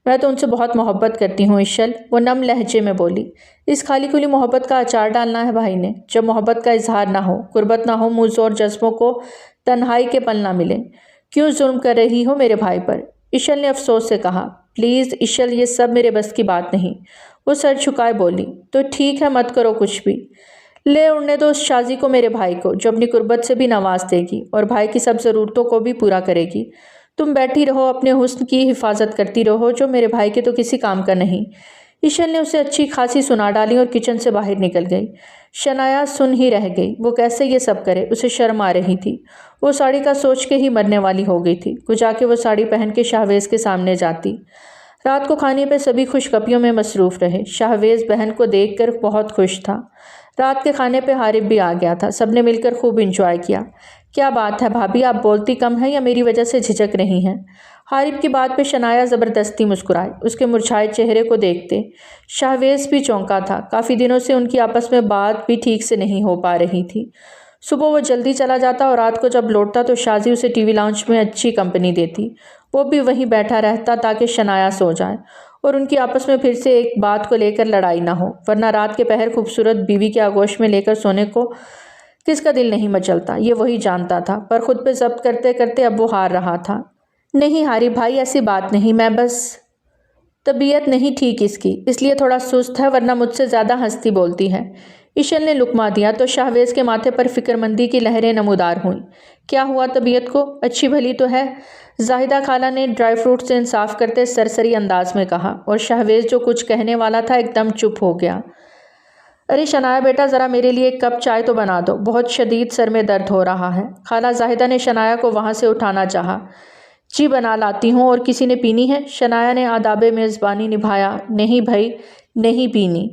میں تو ان سے بہت محبت کرتی ہوں ایشل، وہ نم لہجے میں بولی۔ اس خالی کھلی محبت کا اچار ڈالنا ہے بھائی نے، جب محبت کا اظہار نہ ہو، قربت نہ ہو، منہ زور جذبوں کو تنہائی کے پل نہ ملے، کیوں ظلم کر رہی ہو میرے بھائی پر؟ ایشل نے افسوس سے کہا۔ پلیز ایشل، یہ سب میرے بس کی بات نہیں، وہ سر جھکائے بولی۔ تو ٹھیک ہے، مت کرو کچھ بھی، لے اڑنے دو اس شازی کو میرے بھائی کو، جو اپنی قربت سے بھی نواز دے گی اور بھائی کی سب ضرورتوں کو بھی پورا کرے گی۔ تم بیٹھی رہو، اپنے حسن کی حفاظت کرتی رہو، جو میرے بھائی کے تو کسی کام کا نہیں۔ ایشل نے اسے اچھی خاصی سنا ڈالی اور کچن سے باہر نکل گئی۔ شنایا سن ہی رہ گئی، وہ کیسے یہ سب کرے، اسے شرم آ رہی تھی۔ وہ ساڑی کا سوچ کے ہی مرنے والی ہو گئی تھی۔ کجا کے وہ ساڑی پہن کے شاہویز کے سامنے جاتی۔ رات کو کھانے پہ سبھی خوش گپیوں میں مصروف رہے۔ شاہویز بہن کو دیکھ کر بہت خوش تھا۔ رات کے کھانے پہ حارب بھی آ گیا تھا، سب نے مل کر خوب انجوائے کیا۔ کیا بات ہے بھابھی، آپ بولتی کم ہیں یا میری وجہ سے جھجک رہی ہیں؟ حارب کی بات پہ شنایا زبردستی مسکرائی۔ اس کے مرجھائے چہرے کو دیکھتے شاہویز بھی چونکا تھا، کافی دنوں سے ان کی آپس میں بات بھی ٹھیک سے نہیں ہو پا رہی تھی۔ صبح وہ جلدی چلا جاتا اور رات کو جب لوٹتا تو شازی اسے ٹی وی لاؤنج میں اچھی کمپنی دیتی۔ وہ بھی وہیں بیٹھا رہتا تاکہ شنایا سو جائے اور ان کی آپس میں پھر سے ایک بات کو لے کر لڑائی نہ ہو، ورنہ رات کے پہر خوبصورت بیوی کے آغوش میں لے کر سونے کو کس کا دل نہیں مچلتا، یہ وہی جانتا تھا، پر خود پہ ضبط کرتے کرتے اب وہ ہار رہا تھا۔ نہیں حارب بھائی، ایسی بات نہیں، میں بس طبیعت نہیں ٹھیک اس کی، اس لیے تھوڑا سست ہے، ورنہ مجھ سے زیادہ ہنستی بولتی ہے۔ ایشل نے لقمہ دیا تو شاہویز کے ماتھے پر فکرمندی کی لہریں نمودار ہوئیں۔ کیا ہوا طبیعت کو؟ اچھی بھلی تو ہے، زاہدہ خالہ نے ڈرائی فروٹ سے انصاف کرتے سرسری انداز میں کہا، اور شاہویز جو کچھ کہنے والا تھا ایک دم چپ ہو گیا۔ ارے شنایا بیٹا، ذرا میرے لیے ایک کپ چائے تو بنا دو، بہت شدید سر میں درد ہو رہا ہے۔ خالہ زاہدہ نے شنایا کو وہاں سے اٹھانا چاہا۔ جی بنا لاتی ہوں، اور کسی نے پینی ہے؟ شنایا نے آداب میزبانی نبھایا۔ نہیں بھائی، نہیں پینی۔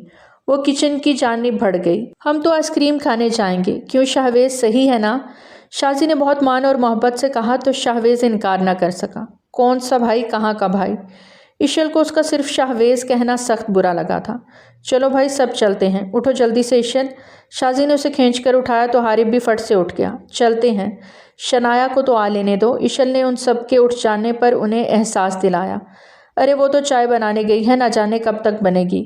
وہ کچن کی جانب بڑھ گئی۔ ہم تو آئس کریم کھانے جائیں گے، کیوں شاہویز صحیح ہے نا؟ شازی نے بہت مان اور محبت سے کہا تو شاہویز انکار نہ کر سکا۔ کون سا بھائی، کہاں کا بھائی؟ ایشل کو اس کا صرف شاہویز کہنا سخت برا لگا تھا۔ چلو بھائی سب چلتے ہیں، اٹھو جلدی سے ایشل۔ شازی نے اسے کھینچ کر اٹھایا تو حارب بھی فٹ سے اٹھ گیا۔ چلتے ہیں، شنایا کو تو آ لینے دو۔ ایشل نے ان سب کے اٹھ جانے پر انہیں احساس دلایا۔ ارے وہ تو چائے بنانے گئی ہے، نہ جانے کب تک بنے گی،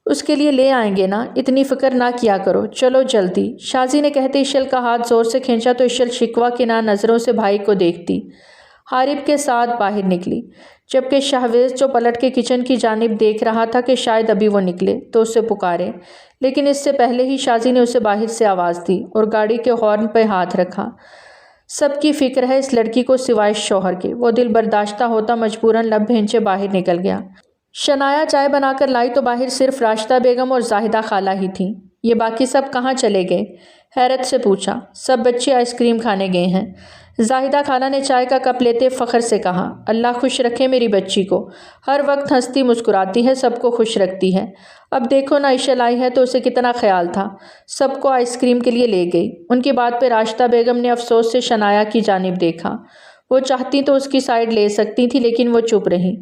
اس کے لیے لے آئیں گے نا، اتنی فکر نہ کیا کرو، چلو جلدی۔ شازی نے کہتے ایشل کا ہاتھ زور سے کھینچا تو ایشل شکوہ کنار نظروں سے بھائی کو دیکھتی حارب کے ساتھ باہر نکلی، جبکہ شاہویز جو پلٹ کے کچن کی جانب دیکھ رہا تھا کہ شاید ابھی وہ نکلے تو اسے پکارے، لیکن اس سے پہلے ہی شازی نے اسے باہر سے آواز دی اور گاڑی کے ہارن پہ ہاتھ رکھا۔ سب کی فکر ہے اس لڑکی کو سوائے شوہر کے۔ وہ دل برداشتہ ہوتا مجبوراً لب بھینچے باہر نکل گیا۔ شنایا چائے بنا کر لائی تو باہر صرف راشدہ بیگم اور زاہدہ خالہ ہی تھیں۔ یہ باقی سب کہاں چلے گئے؟ حیرت سے پوچھا۔ سب بچے آئس کریم کھانے گئے ہیں، زاہدہ خالہ نے چائے کا کپ لیتے فخر سے کہا۔ اللہ خوش رکھے میری بچی کو، ہر وقت ہنستی مسکراتی ہے، سب کو خوش رکھتی ہے۔ اب دیکھو نا ایشل آئی ہے تو اسے کتنا خیال تھا، سب کو آئس کریم کے لیے لے گئی۔ ان کی بات پہ راشدہ بیگم نے افسوس سے شنایا کی جانب دیکھا۔ وہ چاہتی تو اس کی سائیڈ لے سکتی تھی، لیکن وہ چپ رہی۔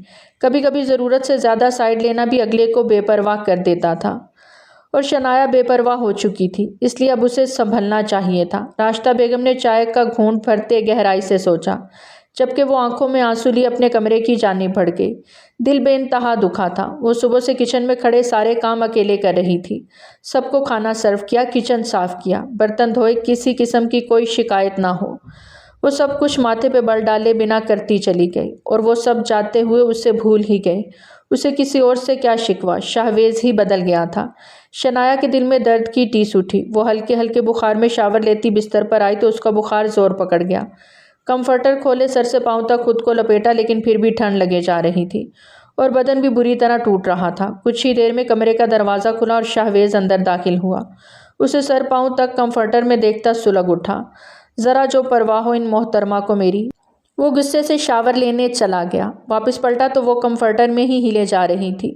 کبھی کبھی ضرورت سے زیادہ سائیڈ لینا بھی اگلے کو بے پرواہ کر دیتا تھا، اور شنایا بے پرواہ ہو چکی تھی، اس لیے اب اسے سنبھلنا چاہیے تھا۔ راشدہ بیگم نے چائے کا گھونٹ بھرتے گہرائی سے سوچا۔ جبکہ وہ آنکھوں میں آنسو لیے اپنے کمرے کی جانب بڑھ گئی۔ دل بے انتہا دکھا تھا۔ وہ صبح سے کچن میں کھڑے سارے کام اکیلے کر رہی تھی۔ سب کو کھانا سرو کیا، کچن صاف کیا، برتن دھوئے، کسی قسم کی کوئی شکایت نہ ہو۔ وہ سب کچھ ماتھے پہ بل ڈالے بنا کرتی چلی گئی، اور وہ سب جاتے ہوئے اسے بھول ہی گئے۔ اسے کسی اور سے کیا شکوہ، شاہویز ہی بدل گیا تھا۔ شنایا کے دل میں درد کی ٹیس اٹھی۔ وہ ہلکے ہلکے بخار میں شاور لیتی بستر پر آئی تو اس کا بخار زور پکڑ گیا۔ کمفرٹر کھولے، سر سے پاؤں تک خود کو لپیٹا، لیکن پھر بھی ٹھنڈ لگے جا رہی تھی اور بدن بھی بری طرح ٹوٹ رہا تھا۔ کچھ ہی دیر میں کمرے کا دروازہ کھلا اور شاہویز اندر داخل ہوا۔ اسے سر پاؤں تک کمفرٹر میں دیکھتا سلگ اٹھا۔ ذرا جو پرواہ ہو ان محترمہ کو میری۔ وہ غصے سے شاور لینے چلا گیا۔ واپس پلٹا تو وہ کمفرٹر میں ہی ہلے جا رہی تھی۔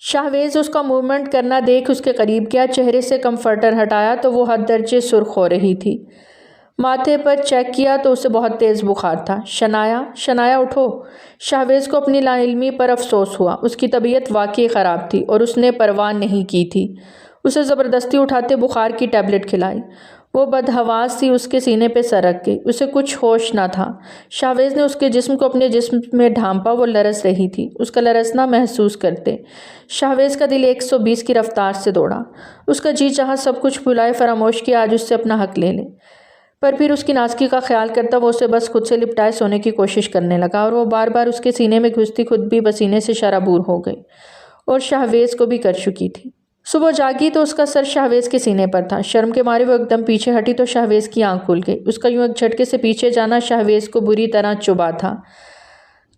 شاہویز اس کا موومنٹ کرنا دیکھ اس کے قریب گیا۔ چہرے سے کمفرٹر ہٹایا تو وہ حد درجے سرخ ہو رہی تھی۔ ماتھے پر چیک کیا تو اسے بہت تیز بخار تھا۔ شنایا اٹھو۔ شاہویز کو اپنی لا علمی پر افسوس ہوا۔ اس کی طبیعت واقعی خراب تھی اور اس نے پرواہ نہیں کی تھی۔ اسے زبردستی اٹھاتے بخار کی ٹیبلٹ کھلائی۔ وہ بدحواس سی اس کے سینے پہ سرک گئی۔ اسے کچھ ہوش نہ تھا۔ شاہویز نے اس کے جسم کو اپنے جسم میں ڈھانپا۔ وہ لرز رہی تھی۔ اس کا لرزنا محسوس کرتے شاہویز کا دل 120 کی رفتار سے دوڑا۔ اس کا جی چاہا سب کچھ بھلائے فراموش کیا، آج اس سے اپنا حق لے لے۔ پر پھر اس کی نازکی کا خیال کرتا وہ اسے بس خود سے لپٹائے سونے کی کوشش کرنے لگا، اور وہ بار بار اس کے سینے میں گھستی خود بھی پسینے سے شرابور ہو گئی اور شاہویز کو بھی کر چکی تھی۔ صبح جاگی تو اس کا سر شاہویز کے سینے پر تھا۔ شرم کے مارے وہ ایک دم پیچھے ہٹی تو شاہویز کی آنکھ کھل گئی۔ اس کا یوں ایک جھٹکے سے پیچھے جانا شاہویز کو بری طرح چبھا تھا۔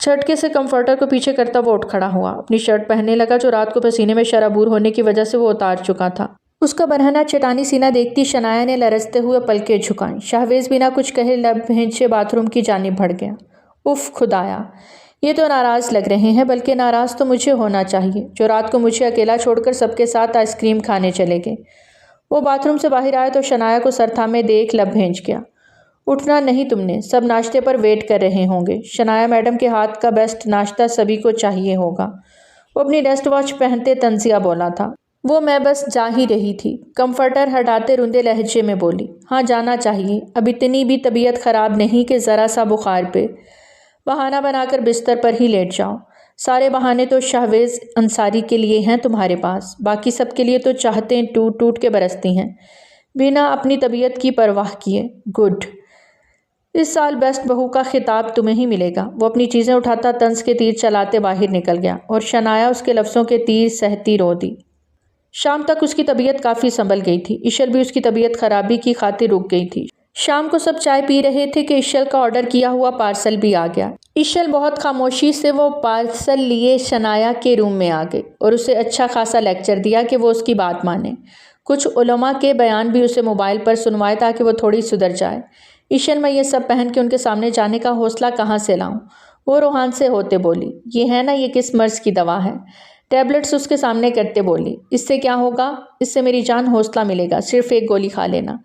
جھٹکے سے کمفرٹر کو پیچھے کرتا وہ اٹھ کھڑا ہوا، اپنی شرٹ پہننے لگا جو رات کو پسینے میں شرابور ہونے کی وجہ سے وہ اتار چکا تھا۔ اس کا برہنہ چٹانی سینہ دیکھتی شنایا نے لرزتے ہوئے پلکیں جھکائیں۔ شاہویز بنا کچھ کہے لب بھینچے باتھ روم کی جانب بڑھ گیا۔ اف خدایا، یہ تو ناراض لگ رہے ہیں، بلکہ ناراض تو مجھے ہونا چاہیے جو رات کو مجھے اکیلا چھوڑ کر سب کے ساتھ آئس کریم کھانے چلے گئے۔ وہ باتھ روم سے باہر آیا تو شنایا کو سر تھامے دیکھ لب بھینچ گیا۔ اٹھنا نہیں تم نے، سب ناشتے پر ویٹ کر رہے ہوں گے۔ شنایا میڈم کے ہاتھ کا بیسٹ ناشتہ سبھی کو چاہیے ہوگا۔ وہ اپنی ریسٹ واچ پہنتے طنزیہ بولا تھا۔ وہ میں بس جا ہی رہی تھی، کمفرٹر ہٹاتے روندے لہجے میں بولی۔ ہاں جانا چاہیے، اب اتنی بھی طبیعت خراب نہیں کہ ذرا سا بخار پہ بہانہ بنا کر بستر پر ہی لیٹ جاؤ۔ سارے بہانے تو شاہویز انصاری کے لیے ہیں تمہارے پاس، باقی سب کے لیے تو چاہتیں ٹوٹ ٹوٹ کے برستی ہیں بنا اپنی طبیعت کی پرواہ کیے۔ گڈ، اس سال بیسٹ بہو کا خطاب تمہیں ہی ملے گا۔ وہ اپنی چیزیں اٹھاتا طنز کے تیر چلاتے باہر نکل گیا اور شنایا اس کے لفظوں کے تیر سہتی رو دی۔ شام تک اس کی طبیعت کافی سنبھل گئی تھی۔ عشل بھی اس کی طبیعت خرابی کی خاطر رک گئی تھی۔ شام کو سب چائے پی رہے تھے کہ عشل کا آرڈر کیا ہوا پارسل بھی آ گیا۔ عشل بہت خاموشی سے وہ پارسل لیے شنایا کے روم میں آ گئی اور اسے اچھا خاصا لیکچر دیا کہ وہ اس کی بات مانے۔ کچھ علماء کے بیان بھی اسے موبائل پر سنوائے تاکہ وہ تھوڑی سدھر جائے۔ عشل میں یہ سب پہن کے ان کے سامنے جانے کا حوصلہ کہاں سے لاؤں؟ وہ روحان سے ہوتے بولی۔ یہ ہے نا، یہ کس مرض کی دوا ہے؟ ٹیبلٹس اس کے سامنے کرتے بولی۔ اس سے کیا ہوگا؟ اس سے میری جان حوصلہ ملے گا، صرف ایک گولی کھا لینا،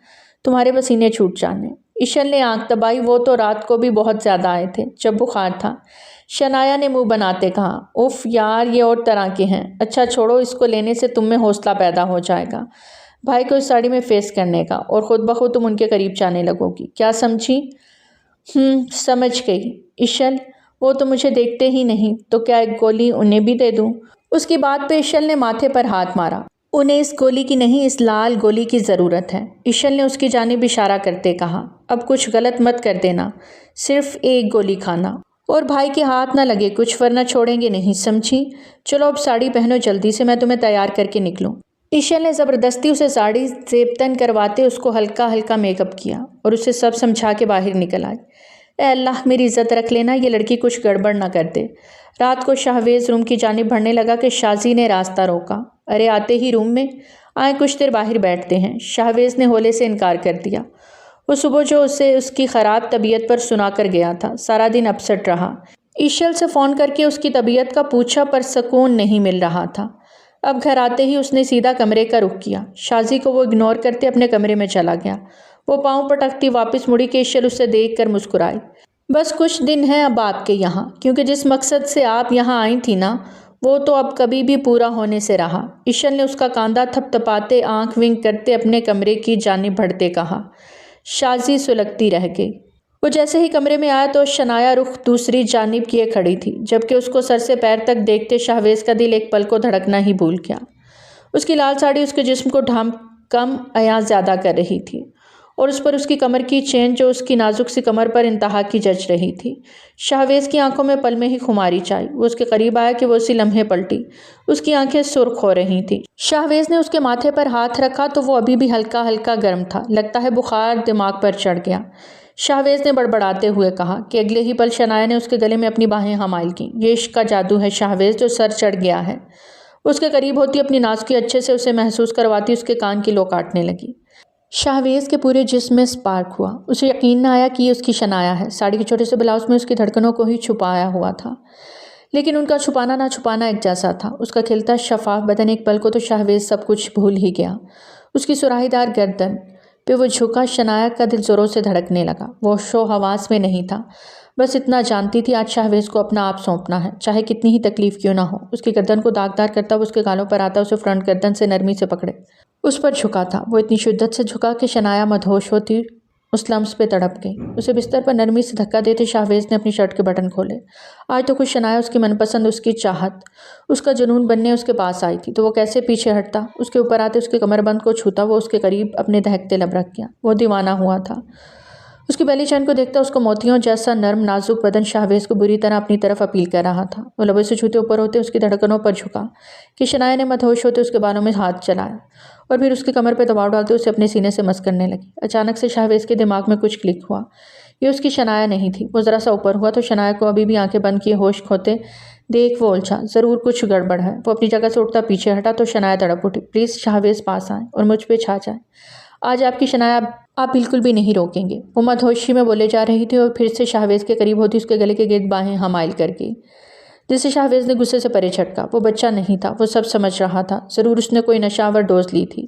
تمہارے پسینے چھوٹ جانے۔ عشل نے آنکھ دبائی۔ وہ تو رات کو بھی بہت زیادہ آئے تھے جب بخار تھا۔ شنایا نے منہ بناتے کہا۔ اف یار، یہ اور طرح کے ہیں۔ اچھا چھوڑو، اس کو لینے سے تم میں حوصلہ پیدا ہو جائے گا بھائی کو اس ساڑی میں فیس کرنے کا، اور خود بخود تم ان کے قریب جانے لگو گی۔ کیا سمجھی؟ سمجھ گئی عشل۔ وہ تو مجھے دیکھتے ہی نہیں، تو کیا ایک گولی انہیں بھی دے دوں؟ اس کی بات پہ عشل نے ماتھے پر ہاتھ مارا۔ انہیں اس گولی کی نہیں، اس لال گولی کی ضرورت ہے۔ عشل نے اس کی جانب اشارہ کرتے کہا۔ اب کچھ غلط مت کر دینا، صرف ایک گولی کھانا، اور بھائی کے ہاتھ نہ لگے کچھ، ورنہ چھوڑیں گے نہیں، سمجھی؟ چلو اب ساڑی پہنو جلدی سے، میں تمہیں تیار کر کے نکلوں۔ عشل نے زبردستی اسے ساڑی زیبتن کرواتے اس کو ہلکا ہلکا میک اپ کیا اور اسے سب سمجھا کے باہر نکل آئی۔ اے اللہ، میری عزت رکھ لینا، یہ لڑکی کچھ گڑبڑ نہ کر دے۔ رات کو شاہویز روم کی جانب بڑھنے لگا کہ شازی نے راستہ روکا۔ ارے آتے ہی روم میں آئیں، کچھ دیر باہر بیٹھتے ہیں۔ شاہویز نے ہولے سے انکار کر دیا۔ وہ صبح جو اسے اس کی خراب طبیعت پر سنا کر گیا تھا، سارا دن اپسٹ رہا۔ عشل سے فون کر کے اس کی طبیعت کا پوچھا پر سکون نہیں مل رہا تھا۔ اب گھر آتے ہی اس نے سیدھا کمرے کا رخ کیا۔ شازی کو وہ اگنور کرتے اپنے کمرے میں چلا گیا۔ وہ پاؤں پٹکتی واپس مڑی کہ عشل اسے دیکھ کر مسکرائی۔ بس کچھ دن ہیں اب آپ کے یہاں، کیونکہ جس مقصد سے آپ یہاں آئی تھی نا، وہ تو اب کبھی بھی پورا ہونے سے رہا۔ عشل نے اس کا کاندھا تھپ تھپاتے آنکھ ونک کرتے اپنے کمرے کی جانب بڑھتے کہا۔ شازی سلگتی رہ گئی۔ وہ جیسے ہی کمرے میں آیا تو شنایا رخ دوسری جانب کیے کھڑی تھی، جبکہ اس کو سر سے پیر تک دیکھتے شہویز کا دل ایک پل کو دھڑکنا ہی بھول گیا۔ اس کی لال ساڑی اس کے جسم کو ڈھانپ کم عیاں زیادہ کر رہی تھی، اور اس پر اس کی کمر کی چین جو اس کی نازک سی کمر پر انتہا کی جچ رہی تھی۔ شہویز کی آنکھوں میں پل میں ہی خماری چھائی۔ وہ اس کے قریب آیا کہ وہ اسی لمحے پلٹی۔ اس کی آنکھیں سرخ ہو رہی تھیں۔ شہویز نے اس کے ماتھے پر ہاتھ رکھا تو وہ ابھی بھی ہلکا ہلکا گرم تھا، لگتا ہے بخار دماغ پر چڑھ گیا۔ شہویز نے بڑبڑاتے ہوئے کہا کہ اگلے ہی پل شنایا نے اس کے گلے میں اپنی باہیں حمائل کیں۔ یہ عشق کا جادو ہے شہویز، جو سر چڑھ گیا ہے۔ اس کے قریب ہوتی اپنی نازکی اچھے سے اسے محسوس کرواتی اس کے کان کی لو کاٹنے لگی۔ شہویز کے پورے جسم میں سپارک ہوا۔ اسے یقین نہ آیا کہ یہ اس کی شنایا ہے۔ ساڑی کے چھوٹے سے بلاؤز میں اس کی دھڑکنوں کو ہی چھپایا ہوا تھا، لیکن ان کا چھپانا نہ چھپانا ایک جیسا تھا۔ اس کا کھلتا شفاف بدن ایک پل کو تو شہویز سب کچھ بھول ہی گیا۔ اس کی سراہی دار گردن پہ وہ جھکا، شنایا کا دل زوروں سے دھڑکنے لگا۔ وہ ہوش و حواس میں نہیں تھا، بس اتنا جانتی تھی آج شہویز کو اپنا آپ سونپنا ہے، چاہے کتنی ہی تکلیف کیوں نہ ہو۔ اس کی گردن کو داغدار کرتا وہ اس کے گالوں پر آتا اسے فرنٹ گردن سے نرمی سے پکڑے اس پر جھکا تھا۔ وہ اتنی شدت سے جھکا کہ شنایا مدہوش ہوتی اس لمس پہ تڑپ گئی۔ اسے بستر پر نرمی سے دھکا دیتے شہویز نے اپنی شرٹ کے بٹن کھولے۔ آج تو کچھ شنایا اس کی من پسند، اس کی چاہت، اس کا جنون بننے اس کے پاس آئی تھی تو وہ کیسے پیچھے ہٹتا؟ اس کے اوپر آتے اس کے کمر بند کو چھوتا وہ اس کے قریب اپنے دہکتے لب رکھ گیا۔ وہ دیوانہ ہوا تھا۔ اس کی بیلی چین کو دیکھتا اس کو موتیوں جیسا نرم نازک بدن شہویز کو بری طرح اپنی طرف اپیل کر رہا تھا۔ وہ لبوں سے چھوتے اوپر ہوتے اس کی دھڑکنوں پر جھکا کہ شنایا نے مدہوش ہوتے اس کے بالوں میں ہاتھ چلایا اور پھر اس کی کمر پہ دباؤ ڈالتے اسے اپنے سینے سے مس کرنے لگی۔ اچانک سے شہویز کے دماغ میں کچھ کلک ہوا۔ یہ اس کی شنایا نہیں تھی۔ وہ ذرا سا اوپر ہوا تو شنایا کو ابھی بھی آنکھیں بند کیے ہوش کھوتے دیکھ وہ الجھا۔ ضرور کچھ گڑبڑ ہے۔ وہ اپنی جگہ سے اٹھتا پیچھے ہٹا تو شنایا تڑپ اٹھی۔ پلیز شہویز پاس آئیں اور مجھ پہ چھا جائیں۔ آج آپ کی شنایا آپ بالکل بھی نہیں روکیں گے، وہ مدہوشی میں بولے جا رہی تھی اور پھر سے شہویز کے قریب ہوتی اس کے گلے کے گرد باہیں حمائل کر گئی، جس سے شہویز نے غصے سے پرے چھٹکا۔ وہ بچہ نہیں تھا، وہ سب سمجھ رہا تھا۔ ضرور اس نے کوئی نشہ آور ڈوز لی تھی،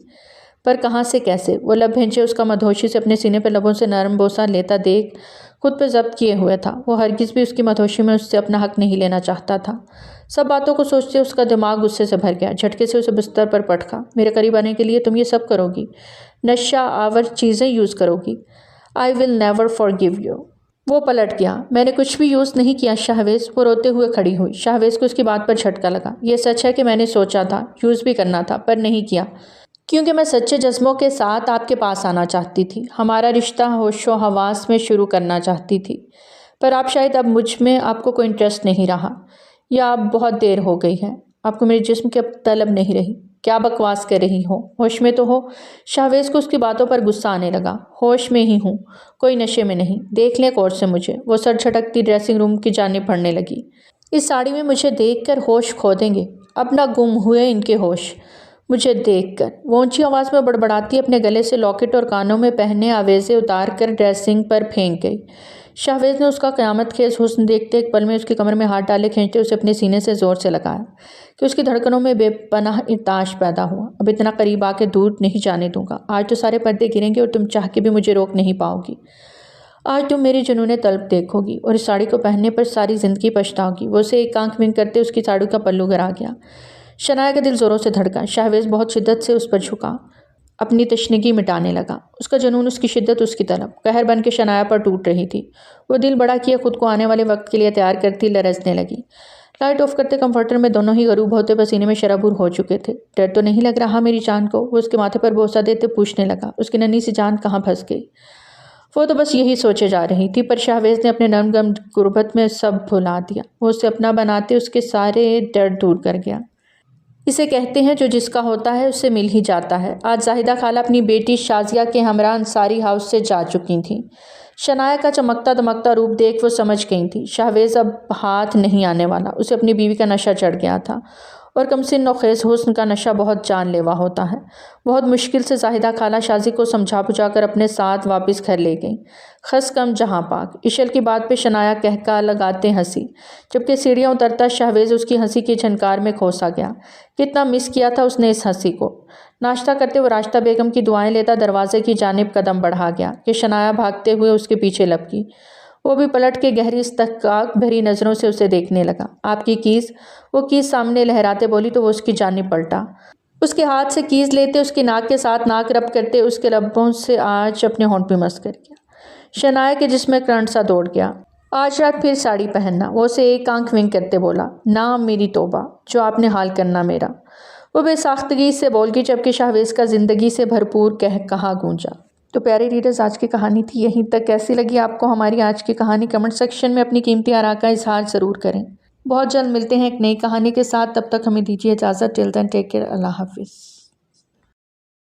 پر کہاں سے کیسے؟ وہ لب بھینچے اس کا مدہوشی سے اپنے سینے پہ لبوں سے نرم بوسہ لیتا دیکھ خود پہ ضبط کیے ہوئے تھا۔ وہ ہرگز بھی اس کی مدہوشی میں اس سے اپنا حق نہیں لینا چاہتا تھا۔ سب باتوں کو سوچتے اس کا دماغ غصے سے بھر گیا۔ جھٹکے سے اسے بستر پر پٹکا۔ میرے قریب آنے کے لیے تم یہ سب کرو گی؟ نشہ آور چیزیں یوز کرو گی؟ I will never forgive you۔ وہ پلٹ گیا۔ میں نے کچھ بھی یوز نہیں کیا شہویز۔ وہ روتے ہوئے کھڑی ہوئی۔ شہویز کو اس کی بات پر جھٹکا لگا۔ یہ سچ ہے کہ میں نے سوچا تھا یوز بھی کرنا تھا، پر نہیں کیا، کیونکہ میں سچے جذبوں کے ساتھ آپ کے پاس آنا چاہتی تھی، ہمارا رشتہ ہوش و حواس میں شروع کرنا چاہتی تھی، پر آپ شاید اب مجھ میں آپ کو کوئی انٹرسٹ نہیں رہا، یا اب بہت دیر ہو گئی ہے، آپ کو میرے جسم کی اب طلب نہیں رہی۔ کیا بکواس کر رہی ہو؟ ہوش میں تو ہو؟ شہویز کو اس کی باتوں پر غصہ آنے لگا۔ ہوش میں ہی ہوں، کوئی نشے میں نہیں۔ دیکھ لیں غور سے مجھے۔ وہ سر جھٹکتی ڈریسنگ روم کی جانب بڑھنے لگی۔ اس ساڑی میں مجھے دیکھ کر ہوش کھو دیں گے، اب نہ گم ہوئے ان کے ہوش مجھے دیکھ کر۔ وہ اونچی آواز میں بڑبڑاتی اپنے گلے سے لاکٹ اور کانوں میں پہنے آویزے اتار کر ڈریسنگ پر پھینک گئی۔ شہویز نے اس کا قیامت خیز حسن دیکھتے ایک پل میں اس کی کمر میں ہاتھ ڈالے کھینچتے اسے اپنے سینے سے زور سے لگایا کہ اس کی دھڑکنوں میں بے پناہ ارتعاش پیدا ہوا۔ اب اتنا قریب آ کے دور نہیں جانے دوں گا۔ آج تو سارے پردے گریں گے اور تم چاہ کے بھی مجھے روک نہیں پاؤ گی۔ آج تم میری جنون طلب دیکھو گی اور اس ساڑی کو پہننے پر ساری زندگی پچھتاؤ گی۔ وہ اسے ایک آنکھ ونگ کرتے اس کی ساڑی کا پلو گرا گیا۔ شنایا کا دل زوروں سے دھڑکا۔ شہویز بہت شدت سے اس پر جھکا، اپنی تشنگی مٹانے لگا۔ اس کا جنون، اس کی شدت، اس کی طلب قہر بن کے شنایا پر ٹوٹ رہی تھی۔ وہ دل بڑا کیے خود کو آنے والے وقت کے لیے تیار کرتی لرزنے لگی۔ لائٹ آف کرتے کمفرٹر میں دونوں ہی غروب ہوتے پسینے میں شرابور ہو چکے تھے۔ ڈر تو نہیں لگ رہا میری جان کو؟ وہ اس کے ماتھے پر بوسہ دیتے پوچھنے لگا۔ اس کی ننھی سی جان کہاں پھنس گئی؟ وہ تو بس یہی سوچے جا رہی تھی، پر شہویز نے اپنے نرم گرم غربت میں سب بھلا دیا۔ وہ اسے اپنا بناتے اس کے سارے ڈر دور کر گیا۔ اسے کہتے ہیں جو جس کا ہوتا ہے اس سے مل ہی جاتا ہے۔ آج زاہدہ خالہ اپنی بیٹی شازیہ کے ہمراہ انصاری ہاؤس سے جا چکی تھیں۔ شنایا کا چمکتا دمکتا روپ دیکھ وہ سمجھ گئی تھی شہویز اب ہاتھ نہیں آنے والا۔ اسے اپنی بیوی کا نشہ چڑھ گیا تھا، اور کم سن و خیز حسن کا نشہ بہت جان لیوا ہوتا ہے۔ بہت مشکل سے زاہدہ خالہ شازی کو سمجھا بجھا کر اپنے ساتھ واپس گھر لے گئیں۔ خس کم جہاں پاک۔ عشل کی بات پہ شنایا کہکا لگاتے ہنسی، جبکہ سیڑھیاں اترتا شہویز اس کی ہنسی کی جھنکار میں کھوسا گیا۔ کتنا مس کیا تھا اس نے اس ہنسی کو۔ ناشتہ کرتے وہ راشدہ بیگم کی دعائیں لیتا دروازے کی جانب قدم بڑھا گیا کہ شنایا بھاگتے ہوئے اس کے پیچھے لپکی۔ وہ بھی پلٹ کے گہری استحقاق بھری نظروں سے اسے دیکھنے لگا۔ آپ کی کیز؟ وہ کیز سامنے لہراتے بولی تو وہ اس کی جانب پلٹا۔ اس کے ہاتھ سے کیز لیتے اس کی ناک کے ساتھ ناک رب کرتے اس کے لبوں سے آج اپنے ہونٹ بھی مس کر گیا۔ شنایا کے جسم میں کرنٹ سا دوڑ گیا۔ آج رات پھر ساڑی پہننا، وہ اسے ایک آنکھ ونک کرتے بولا۔ نام میری توبہ، جو آپ نے حال کرنا میرا، وہ بے ساختگی سے بول گئی، جبکہ شاہویز کا زندگی سے بھرپور کہا گونجا۔ تو پیارے ریڈرز، آج کی کہانی تھی یہیں تک۔ کیسی لگی آپ کو ہماری آج کی کہانی؟ کمنٹ سیکشن میں اپنی قیمتی آراء کا اظہار ضرور کریں۔ بہت جلد ملتے ہیں ایک نئی کہانی کے ساتھ، تب تک ہمیں دیجیے اجازت۔ ٹل دین ٹیک کیئر، اللہ حافظ۔